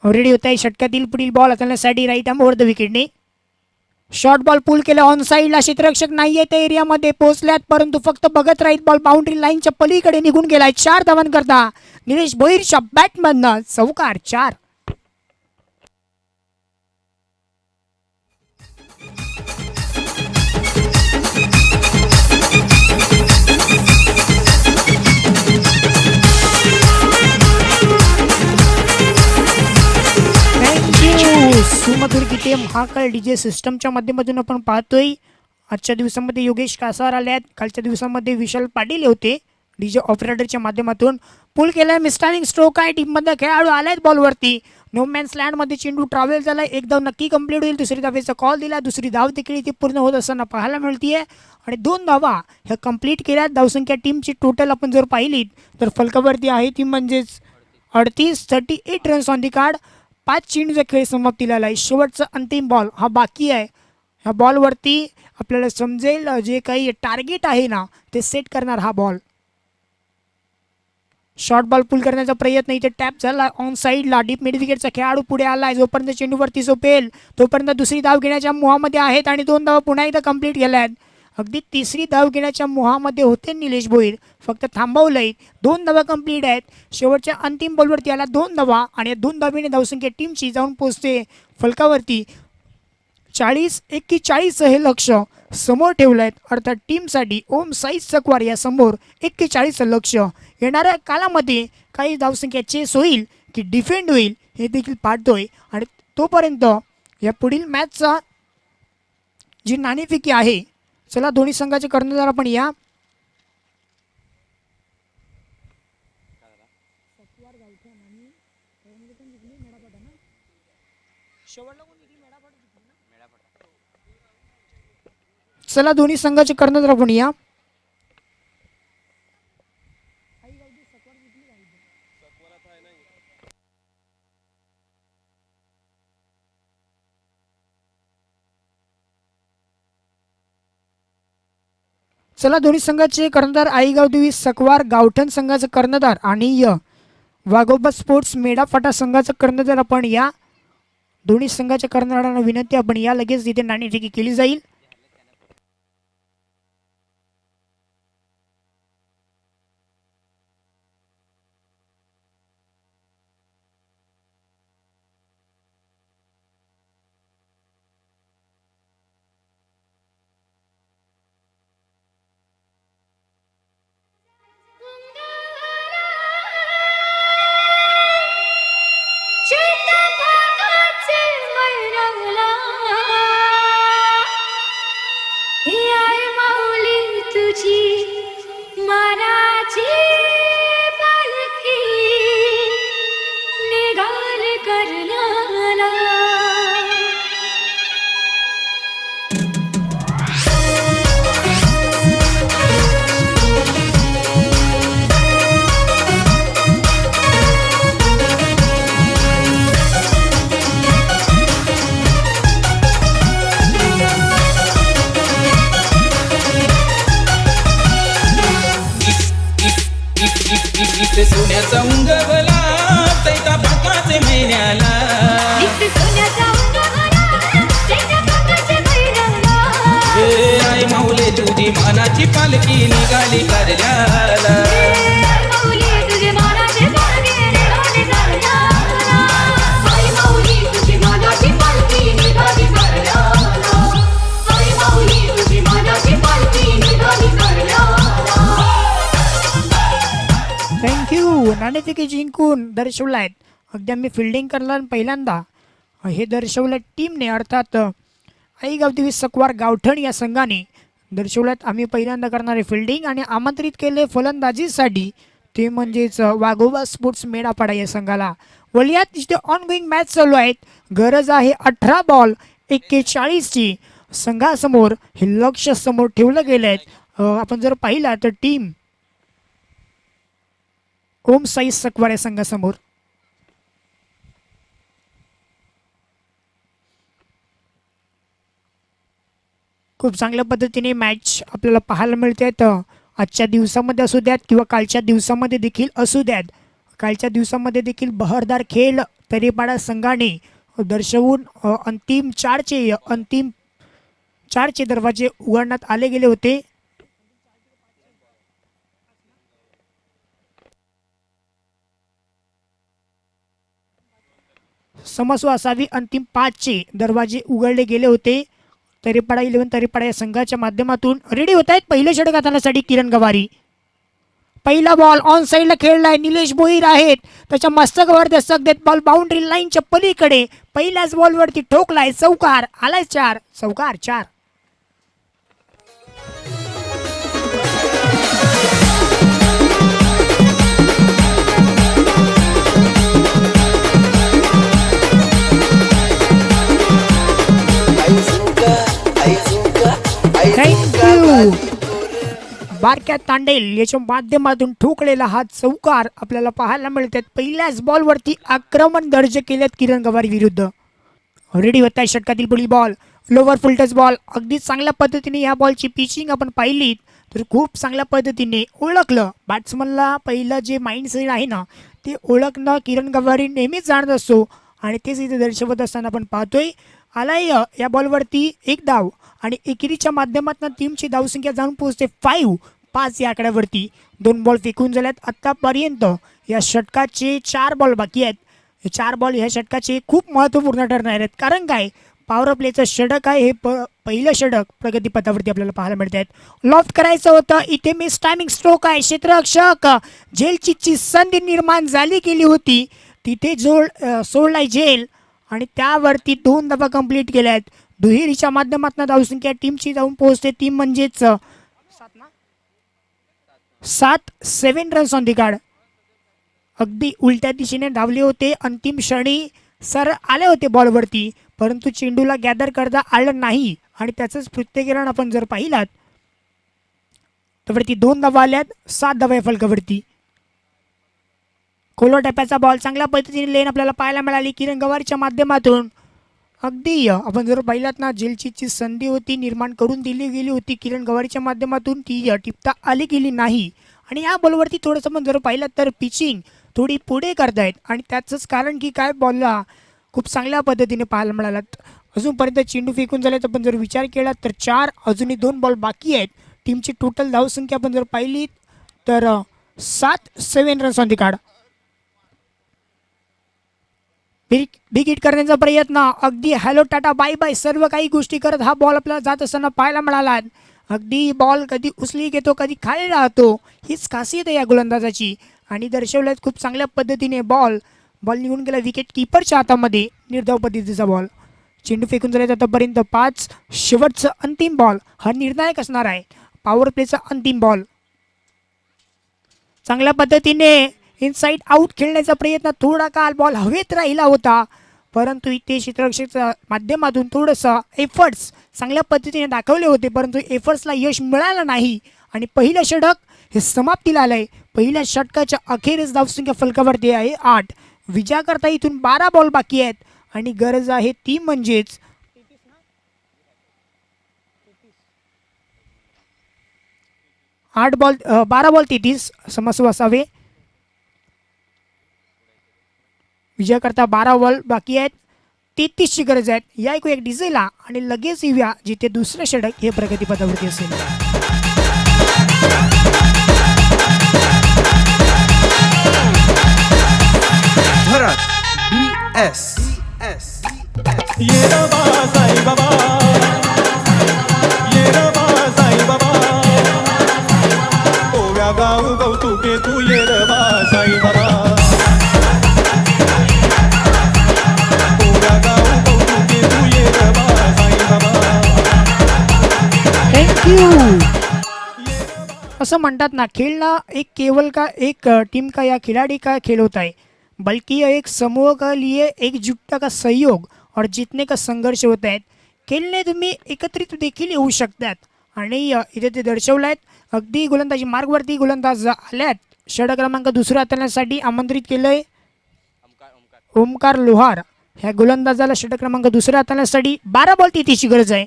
रेडी होत आहे षटकातील पुढील बॉल हाताळण्यासाठी राईट आर्म ओव्हर द विकेटने शॉर्ट बॉल पुल केला ऑन साईडला क्षेत्ररक्षक नाहीये त्या एरियामध्ये पोहोचल्यात परंतु फक्त बघत राहीत बॉल बाउंड्री लाईनच्या पलीकडे निघून गेलाय 4 धावां करता निलेश भोईरच्या बॅटमधनं चौकार 4 सुमधुर गीते महाकाळ डीजे सिस्टमच्या माध्यमातून आपण पाहतोय आजच्या दिवसामध्ये योगेश कासार आले आहेत कालच्या दिवसामध्ये विशाल पाटील होते डीजे ऑपरेटरच्या माध्यमातून पुल केलाय मिस्टारिंग स्ट्रोक आहे टीममध्ये खेळाडू आले आहेत बॉलवरती नो मॅन्स लँडमध्ये चेंडू ट्रॅव्हल झाला एक धाव नक्की कंप्लीट होईल दुसरी धावेचा कॉल दिला दुसरी धाव देखील इथे पूर्ण होत असताना पाहायला मिळतीये आणि 2 धावा ह्या कंप्लीट केल्यात धावसंख्या टीमची टोटल आपण जर पाहिली तर फलकावरती आहे ती म्हणजेच 38 रन्स ऑन दी कार्ड 5 चेंडूचा खेळ समाप्तीला आलाय शेवटचा अंतिम बॉल हा बाकी आहे ह्या बॉलवरती आपल्याला समजेल जे काही टार्गेट आहे ना ते सेट करणार हा बॉल शॉर्ट बॉल पुल करण्याचा प्रयत्न इथे टॅप झाला ऑन साईडला डीप मिड विकेटचा खेळाडू पुढे आलाय जोपर्यंत चेंडूवरती झोपेल तोपर्यंत दुसरी धाव घेण्याच्या मोहामध्ये आहेत आणि 2 धावा पुन्हा एकदा कंप्लीट केल्या आहेत अगदी तिसरी धाव घेण्याच्या मोहामध्ये होते निलेश भोईर फक्त थांबवलंय 2 धावा कंप्लीट आहेत शेवटच्या अंतिम बॉलवरती आला 2 धावा आणि 2 धावेने धावसंख्या टीमची जाऊन पोहोचते फलकावरती 40-41 हे लक्ष समोर ठेवलं आहे अर्थात टीमसाठी ओम साई सकवार या समोर 41 लक्ष येणाऱ्या कालामध्ये काही धावसंख्या चेस होईल की डिफेंड होईल हे देखील पाहतोय आणि तोपर्यंत या पुढील मॅचचा जी नाणेफेकी आहे चला दोन्ही संघाचे कर्णधार आपण या चला दोन्ही संघाचे कर्णधार आपण या चला दोन्ही संघाचे कर्णधार आईगाव देवी सकवार गावठण संघाचे कर्णधार आणि वाघोबा स्पोर्ट्स मेढाफाटा संघाचं कर्णधार आपण या दोन्ही संघाच्या कर्णधारांना विनंती आपण या लगेच इथे नाणेफेकी केली जाईल चंद्रभागाचे मैरवले पालखी निघाली कारल्याला आई माऊली तुझे मानाचे पालखी निघाली कारल्याला आई माऊली तुझी मानाची पालखी निघाली कारल्याला आई माऊली तुझी मानाची पालखी निघाली कारल्याला थँक्यू. नाणेफेकी जिंकून दर्शवलायत. अगदी आम्ही फिल्डिंग करणार पहिल्यांदा हे दर्शवलं टीमने, अर्थात आईगाव देवी सकवार गावठण या संघाने दर्शवल्यात. आम्ही पहिल्यांदा करणारे फिल्डिंग आणि आमंत्रित केले फलंदाजीसाठी ते म्हणजेच वाघोबा स्पोर्ट्स मेडापाडा या संघाला. वलियात तिथे ऑनगोईंग मॅच चालू आहेत. गरज आहे 18 बॉल 41ची. संघासमोर हे लक्ष समोर ठेवलं गेलं आहे. आपण जर पाहिला तर टीम ओम साई सकवार या संघासमोर खूप चांगल्या पद्धतीने मॅच आपल्याला पाहायला मिळते. आजच्या दिवसामध्ये असू द्यात किंवा कालच्या दिवसामध्ये देखील असू द्यात, कालच्या दिवसामध्ये देखील बहरदार खेळ तरीपाडा संघाने दर्शवून अंतिम चारचे दरवाजे उघडण्यात आले गेले होते. समस्व असावी, अंतिम 5चे दरवाजे उघडले गेले होते. तरीपाडा 11 तरीपाडा या संघाच्या माध्यमातून रेडी होत आहेत. पहिलं षटक हाताळण्यासाठी किरण गवारी. पहिला बॉल ऑन साईडला खेळलाय. निलेश भोईर आहेत, त्याच्या मस्तकावर दस्तक देत बॉल बाउंड्री लाईनच्या पलीकडे पहिल्याच बॉलवरती ठोकलाय. चौकार आलाय. 4 चौकार 4. थँक्यू. बारक्या तांडेल याच्या माध्यमातून ठोकलेला हा चौकार आपल्याला पाहायला मिळतात. पहिल्याच बॉलवरती आक्रमण दर्ज केलेत किरण गवारी विरुद्ध. रेडी होत आहे षटकातील पुढील बॉल. Lower फुलटच ball. अगदी चांगल्या पद्धतीने या बॉलची पिचिंग आपण पाहिली तर खूप चांगल्या पद्धतीने ओळखलं. बॅट्समनला पहिलं जे माइंडसेट आहे ना ते ओळखणं किरण गवारी नेहमीच जाणत असतो आणि तेच इथे दर्शवत असताना आपण पाहतोय. आलाय या बॉलवरती 1 धाव आणि एकेरीच्या माध्यमातून टीमची धावसंख्या जाऊन पोहोचते 5 या आकड्यावरती. 2 बॉल फेकून झाल्यात आत्तापर्यंत. या षटकाचे 4 बॉल बाकी आहेत. हे 4 बॉल ह्या षटकाचे खूप महत्त्वपूर्ण ठरणार आहेत. कारण काय, पॉवर प्लेचं षटक आहे हे पहिलं षटक प्रगतीपथावरती आपल्याला पाहायला मिळत आहेत. लॉफ्ट करायचं होतं, इथे मिस टायमिंग स्ट्रोक आहे. क्षेत्ररक्षक झेलची संधी निर्माण झाली गेली होती, तिथे सोडलाय झेल आणि त्यावरती 2 धावा कंप्लीट केल्या आहेत. दुहेरीच्या माध्यमातून धावसंख्या टीमची जाऊन पोहोचते ती म्हणजेच 7 रन्स ऑन दी कार्ड. अगदी उलट्या दिशेने धावले होते. अंतिम क्षणी सर आले होते बॉलवरती, परंतु चेंडूला गॅदर करता आलं नाही आणि त्याचंच प्रत्येकीकरण आपण जर पाहिलात तर वरती 2 धावा आल्यात. 7 धावा या फलकावरती. खोलो टप्प्याचा बॉल चांगल्या पद्धतीने लेन आपल्याला पाहायला मिळाली किरण गवारीच्या माध्यमातून. अगदी आपण जर पाहिलात ना, जेलची संधी होती निर्माण करून दिली गेली होती किरण गवारीच्या माध्यमातून, ती टिपता आली गेली नाही. आणि या बॉलवरती थोडंसं आपण जर पाहिलात तर पिचिंग थोडी पुढे करतायत आणि त्याचंच कारण की काय, बॉलला खूप चांगल्या पद्धतीने पाहायला मिळालात. अजूनपर्यंत चेंडू फेकून झालेत आपण जर विचार केला तर 4, अजूनही 2 बॉल बाकी आहेत. टीमची टोटल धावसंख्या आपण जर पाहिली तर 7 runs on the card. Big hit करण्याचा प्रयत्न. अगदी हॅलो टाटा बाय बाय सर्व काही गोष्टी करत हा बॉल आपल्याला जात असताना पाहायला मिळाला. अगदी बॉल कधी उचली घेतो कधी खाली राहतो, हीच खासियत आहे या गोलंदाजाची. आणि दर्शवल्यात खूप चांगल्या पद्धतीने बॉल निघून गेला विकेट किपरच्या हातामध्ये. निर्धाव पद्धतीचा बॉल. चेंडू फेकून झाले आतापर्यंत 5. शेवटचा अंतिम बॉल हा निर्णायक असणार आहे. पॉवर प्लेचा अंतिम बॉल. चांगल्या पद्धतीने इनसाइड आउट खेळण्याचा प्रयत्न. थोडा काल बॉल हवेत राहिला होता, परंतु इथे क्षेत्ररक्षकाच्या माध्यमातून थोडंसं एफर्ट्स चांगल्या पद्धतीने दाखवले होते, परंतु एफर्ट्सला यश मिळालं नाही आणि पहिलं षटक हे समाप्तीला आलंय. पहिल्या षटकाच्या अखेरीस धावसंख्या फलकावरती आहे 8. विजयाकरता इथून 12 बॉल बाकी आहेत आणि गरज आहे ती म्हणजेच 12 बॉल 33 समस्व असावे. विजयाकरता 12 बॉल बाकी आहेत. 33ची गरज आहे. या एक डिझेला आणि लगेच येऊया जिथे दुसरं षटक हे प्रगतीपथावरती असेल. भरत BS ये रबा साई बाबा ये रबा साई बाबा ओव्या गाव कौतुके तू ये रबा साई बाबा ओव्या गाव कौतुके तू ये रबा साई बाबा थँक्यू. असं म्हणतात ना, खेलना एक केवल का एक टीम का या खिलाड़ी का खेल होता है, बल्कि यह एक समूह का लिए एकजुटता का सहयोग और जीतने का संघर्ष होत आहेत. खेळणे तुम्ही एकत्रित देखील येऊ शकतात आणि इथे ते दर्शवलं आहेत. अगदी गोलंदाजी मार्गवरती गोलंदाज आल्यात. षटक क्रमांक दुसरा हाताळण्यासाठी आमंत्रित केलंय ओमकार लोहार ह्या गोलंदाजाला. षटक क्रमांक दुसरा हाताळण्यासाठी 12 बॉल 33ची गरज आहे.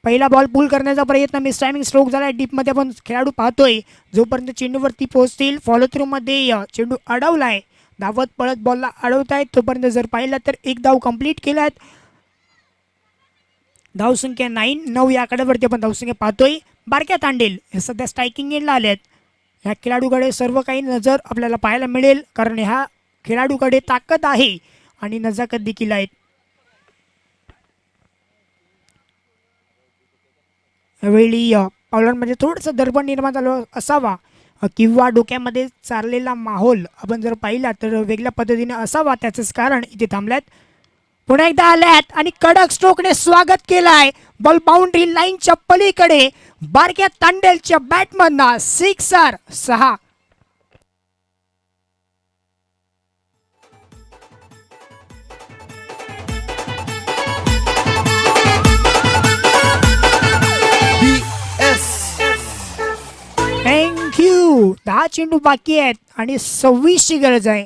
पहिला बॉल पूल करण्याचा प्रयत्न, मिस टायमिंग स्ट्रोक झाला. डीपमध्ये आपण खेळाडू पाहतोय. जोपर्यंत चेंडूवरती पोहोचतील, फॉलो थ्रूमध्ये चेंडू अडवलाय. धावत पळत बॉलला अडवतायत. तोपर्यंत जर पाहिलं तर एक धाव कंप्लीट केलात. धावसंख्या 9 या आकड्यावरती आपण धावसंख्या पाहतोय. बारक्या तांडेल हे सध्या स्ट्रायकिंग एंडला आलेत. ह्या खेळाडूकडे सर्व काही नजर आपल्याला पाहायला मिळेल, कारण ह्या खेळाडूकडे ताकद आहे आणि नजाकत देखील आहेत. यावेळी पावलांमध्ये थोडंसं दडपण निर्माण झालं असावा किंवा डोक्यामध्ये चाललेला माहोल आपण जर पाहिला तर वेगळ्या पद्धतीने असावा. त्याचंच कारण इथे थांबल्यात. पुन्हा एकदा आल्यात आणि कडक स्ट्रोकने स्वागत केलाय. बॉल बाउंड्री लाईनच्या पलीकडे बारक्या तांडेलच्या बॅटमधनं 6. BS thank you. 10 चेंडू बाकी आहेत आणि 26ची गरज आहे.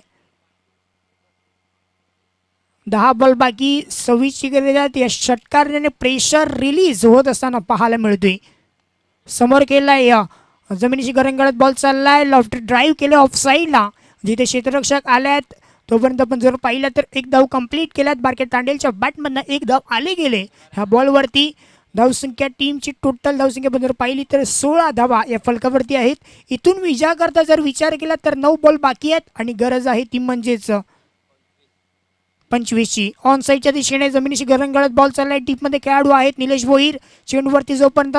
10 बॉल बाकी, 26ची गरज आहे. या षटकाराने प्रेशर रिलीज होत असताना पाहायला मिळतोय. समोर केलाय जमिनीशी गरंगळत बॉल चाललाय. लॉफ्ट ड्राईव्ह केलं ऑफ साईडला, जिथे क्षेत्ररक्षक आल्यात. तोपर्यंत आपण जर पाहिलं तर एक धाव कंप्लीट केल्यात. बारक्या तांडेलच्या बॅटमधनं एक धाव आले गेले ह्या बॉलवरती. धावसंख्या टीमची टोटल धावसंख्या जर पाहिली तर 16 धावा या फलकावरती आहेत. इथून विजयाकरता जर विचार केला तर 9 बॉल बाकी आहेत आणि गरज आहे ती म्हणजेच 25ची. ऑन साईडच्या दिशेने जमिनीशी गरंगळत बॉल चाललाय. टीपमध्ये खेळाडू आहेत निलेश भोईर. चेंडूवरती जोपर्यंत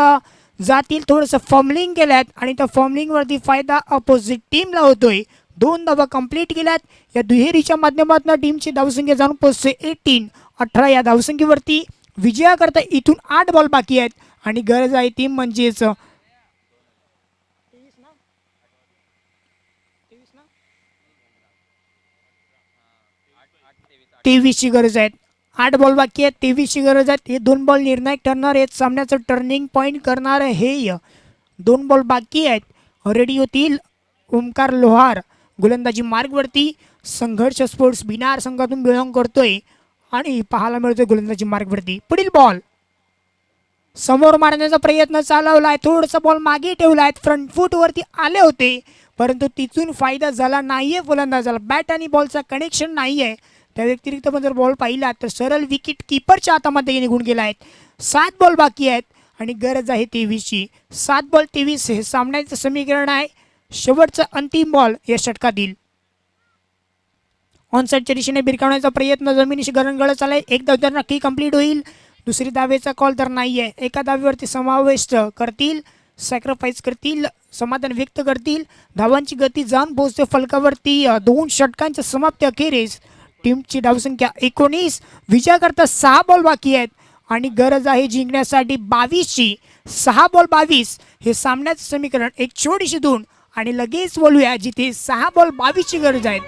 जातील थोडंसं फॉर्मलिंग केल्यात आणि त्या फॉर्मलिंगवरती फायदा अपोजिट टीमला होतोय. 2 धावा कंप्लीट केल्यात. या दुहेरीच्या माध्यमातून टीमची धावसंख्या जाऊन पोहोचते 18 या धावसंख्येवरती. विजयाकरता इथून 8 बॉल बाकी आहेत आणि गरज आहे ती म्हणजेच 23ची गरज आहे. 8 बॉल बाकी आहेत, 23ची गरज आहे. हे 2 बॉल निर्णायक ठरणार आहेत. सामन्याचं टर्निंग पॉईंट करणार हे 2 बॉल बाकी आहेत. रेडी होतील ओमकार लोहार गोलंदाजी मार्गवरती. संघर्ष स्पोर्ट्स बिनार संघातून बिलॉंग करतोय आणि पाहायला मिळतोय गोलंदाजी मार्गवरती. पुढील बॉल समोर मारण्याचा प्रयत्न चालवलाय. थोडासा बॉल मागे ठेवलाय. फ्रंट फूटवरती आले होते परंतु तिथून फायदा झाला नाहीये गोलंदाजाला. बॅट आणि बॉलचा कनेक्शन नाहीये. त्या व्यतिरिक्त पण जर बॉल पाहिला तर सरळ विकेट कीपरच्या हातामध्ये निघून गेला आहेत. 7 बॉल बाकी आहेत आणि गरज आहे 23ची. 7 बॉल 23 हे सामन्याचं समीकरण आहे. शेवटचा अंतिम बॉल या षटकातील. ऑनसाईडच्या दिशेने भिरकावण्याचा प्रयत्न, जमिनीशी गरंगळत चाललाय. एक धाव तर नक्की कंप्लीट होईल. दुसरी धावेचा कॉल तर नाहीये. एका धावेवरती समाविष्ट करतील, सॅक्रिफाईस करतील, समाधान व्यक्त करतील. धावांची गती जाऊन पोहोचते फलकावरती. 2 षटकांच्या समाप्ती अखेरीस टीमची धावसंख्या 19. विजयाकरता 6 बॉल बाकी आहेत आणि गरज आहे जिंकण्यासाठी 22ची. 6 बॉल 22 हे सामन्याचं समीकरण. एक छोटीशी धून आणि लगेच बोलूया जिथे 6 बॉल 22ची गरज आहे.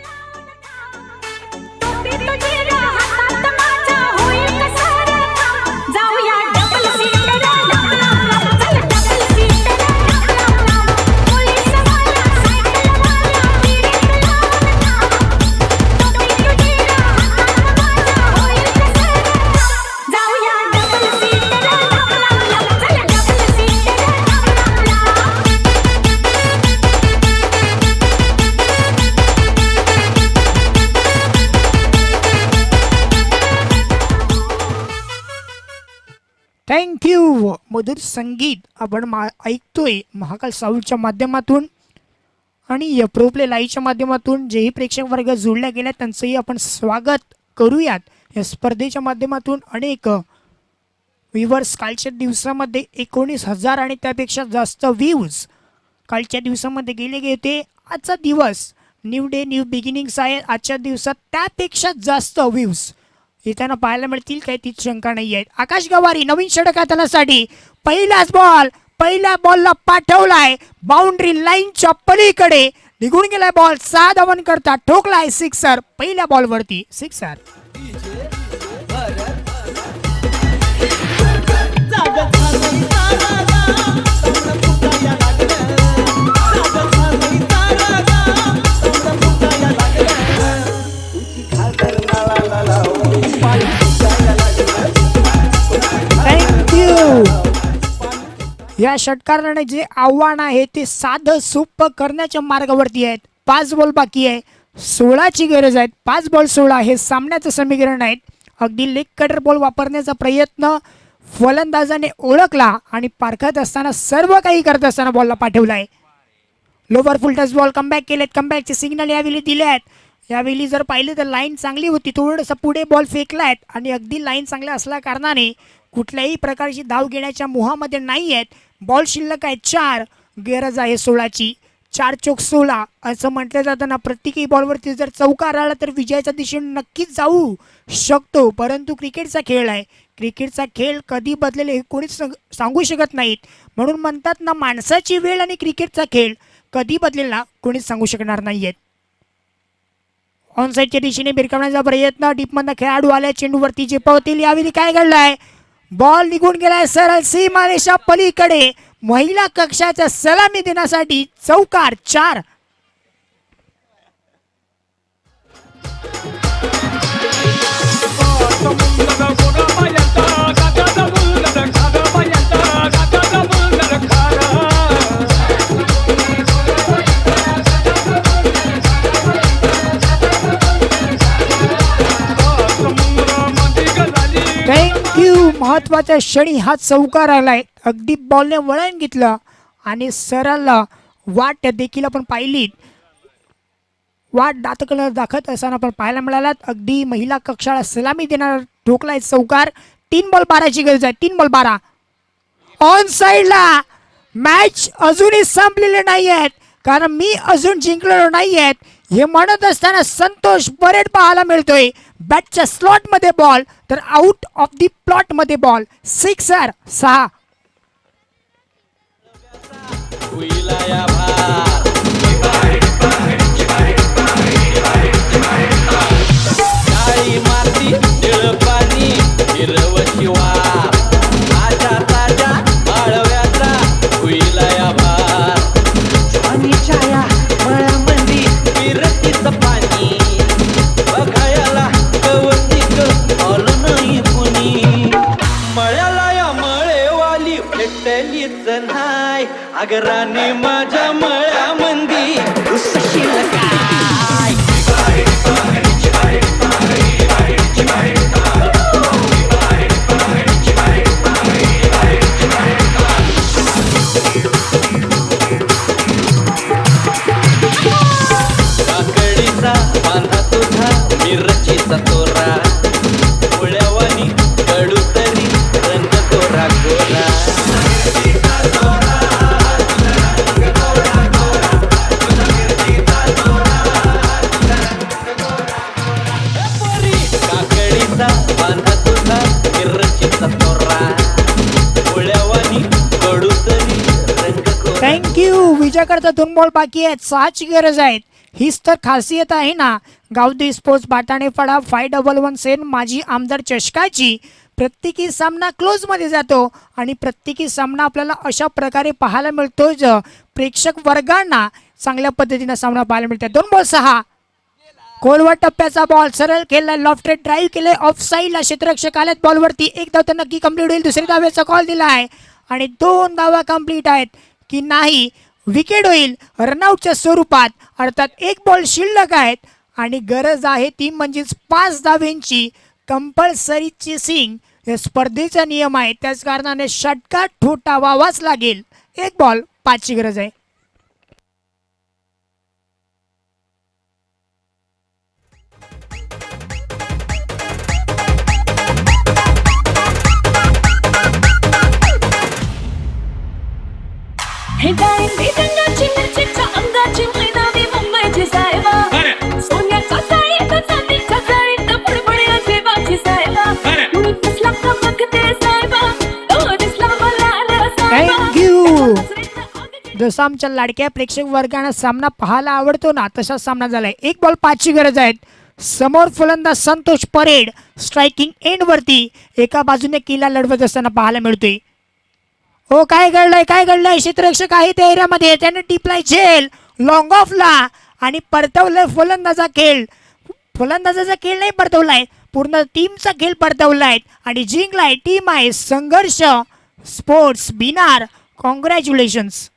तुझ्या हातात माझ्या होईल कसारा. जाऊया डबल सीटर चल डबल सीटर पोलीस वाला सायकल वाला फिरत तुझ्या हातात माझ्या होईल कसारा. जाऊया डबल सीटर चल डबल सीटर थँक्यू. मधुर संगीत आपण ऐकतोय महाकाल साऊंडच्या माध्यमातून आणि या प्रो प्ले लाईव्हच्या माध्यमातून जेही प्रेक्षक वर्ग जोडल्या गेल्या त्यांचंही आपण स्वागत करूयात. या स्पर्धेच्या माध्यमातून अनेक व्ह्यूवर्स कालच्या दिवसामध्ये 19,000 आणि त्यापेक्षा जास्त व्ह्यूज कालच्या दिवसामध्ये गेले होते. आजचा दिवस न्यू डे न्यू बिगिनिंग्स आहे. आजच्या दिवसात त्यापेक्षा जास्त व्ह्यूज येताना पाहायला मिळतील काही तीच शंका नाही आहे. आकाश गवारी नवीन षटक हाताळण्यासाठी पहिल्या बॉलला पाठवलाय बाउंड्री लाईनच्या पलीकडे निघून गेलाय बॉल. 6 धावन करता ठोकलाय सिक्सर. पहिल्या बॉलवरती सिक्सर. या षटकाराने जे आव्हान आहे ते साधं सोपं करण्याच्या मार्गावरती आहेत. 5 बॉल बाकी आहे. 16ची गरज आहे. 5 बॉल 16 हे सामन्याचं समीकरण आहे. अगदी लेग कटर बॉल वापरण्याचा प्रयत्न फलंदाजाने ओळखला आणि पारखत असताना सर्व काही करत असताना बॉलला पाठवला आहे. लोवर फुल टच बॉल कमबॅक केलेत. कमबॅकचे सिग्नल यावेळी दिले आहेत. यावेळी जर पाहिलं तर लाईन चांगली होती. थोडंसं पुढे बॉल फेकला आहेत आणि अगदी लाईन चांगल्या असल्या कारणाने कुठल्याही प्रकारची धाव घेण्याच्या मोहामध्ये नाही आहेत. बॉल शिल्लक आहे 4. गरज आहे 16ची. 4 चोक 16 असं म्हटलं जाताना प्रत्येकी बॉलवरती जर चौकार आला तर विजयाच्या दिशेने नक्कीच जाऊ शकतो. परंतु क्रिकेटचा खेळ आहे. क्रिकेटचा खेळ कधी बदलेल हे कोणीच सांगू शकत नाहीत. म्हणून म्हणतात ना माणसाची वेळ आणि क्रिकेटचा खेळ कधी बदलेल ना कोणीच सांगू शकणार नाही आहेत. ऑन साईडच्या दिशेने भिरकावण्याचा प्रयत्न. डीपमधनं खेळाडू आल्या चेंडूवरती झेपावतील. यावेळी काय घडलंय बॉल निघून गेलाय सरळ सीमारेषा पलीकडे. महिला कक्षाच्या सलामी देण्यासाठी चौकार 4. थँक्यू. महत्वाच्या क्षणी हा चौकार आलाय. अगदी बॉलने वळण घेतलं आणि सरळ वाट देखील आपण पाहिली. वाट दातकला दाखवत असताना आपण पाहायला मिळालात. अगदी महिला कक्षाला सलामी देणार ठोकलाय चौकार. 3 बॉल 12ची गरज आहे. 3 बॉल 12 ऑन साईडला. मॅच अजूनही संपलेले नाही आहेत कारण मी अजून जिंकलेलो नाही आहेत हे म्हणत असताना संतोष परेड पाहायला मिळतोय. बॅटच्या स्लॉट मध्ये बॉल तर आउट ऑफ दी प्लॉट मध्ये बॉल. सिक्सर 6. अगराने माझ्या मळ्यामंदी उसशील काय. काकडीचा बांधा तुझा मिरचीचा तोरा मुळ्यावानी कडू तरी रंग तोरा गोरा. थँक्यू. विजयाकरता 2 बॉल बाकी आहेत. 6ची गरज आहे. हीच तर खासियत आहे ना गावदी स्पोर्ट्स बाटाणे फडा 5117 माजी आमदार चषकाची. प्रत्येकी सामना क्लोज मध्ये जातो आणि प्रत्येकी सामना आपल्याला अशा प्रकारे पाहायला मिळतो जो प्रेक्षक वर्गांना चांगल्या पद्धतीने सामना पाहायला मिळतो. 2 बॉल 6. खोलवर टप्प्याचा बॉल सरळ केला. लॉफ्टेड ड्राईव्ह केले. ऑफ साईडला क्षेत्ररक्षक आलेत बॉलवरती. 1 धाव तर नक्की कंप्लीट होईल. दुसऱ्या धावेचा कॉल दिला आहे आणि 2 धावा कंप्लीट आहेत की नाही विकेट होईल रनआउटच्या स्वरूपात. अर्थात 1 बॉल शिल्लक आहेत आणि गरज आहे ती म्हणजेच 5 धावेंची. कंपल्सरी चेसिंग हे स्पर्धेचा नियम आहे. त्याच कारणाने षटकार ठोठावावाच लागेल 1 बॉल 5ची गरज आहे. हे डाळिंबी रंगाची मिरचीच्या अंगाची मैदानी मुंबईची साहेबा सोन्याचा साडीचा चांदीच्या साडीत फडफडी बाची साहेबा तुम्ही दिसला का बघते साहेबा तो दिसला मला आला साहेबा थँक्यू. जसं आमच्या लाडक्या प्रेक्षक वर्गाने सामना पाहायला आवडतो ना तसा सामना झालाय. 1 बॉल 5ची गरज आहे. समोर फलंदाज संतोष परेड स्ट्रायकिंग एंड वरती एका बाजूने किल्ला लढवत असताना पाहायला मिळतोय. हो काय घडलंय क्षेत्ररक्षक आहे त्या एरियामध्ये त्याने टिपलाय झेल लॉंग ऑफला आणि परतवलंय फलंदाजा खेळ. फलंदाजाचा खेळ नाही परतवलाय, पूर्ण टीमचा खेळ परतवलाय आणि जिंकलाय टीम आहे संघर्ष स्पोर्ट्स बिनार. कॉंग्रॅच्युलेशन्स.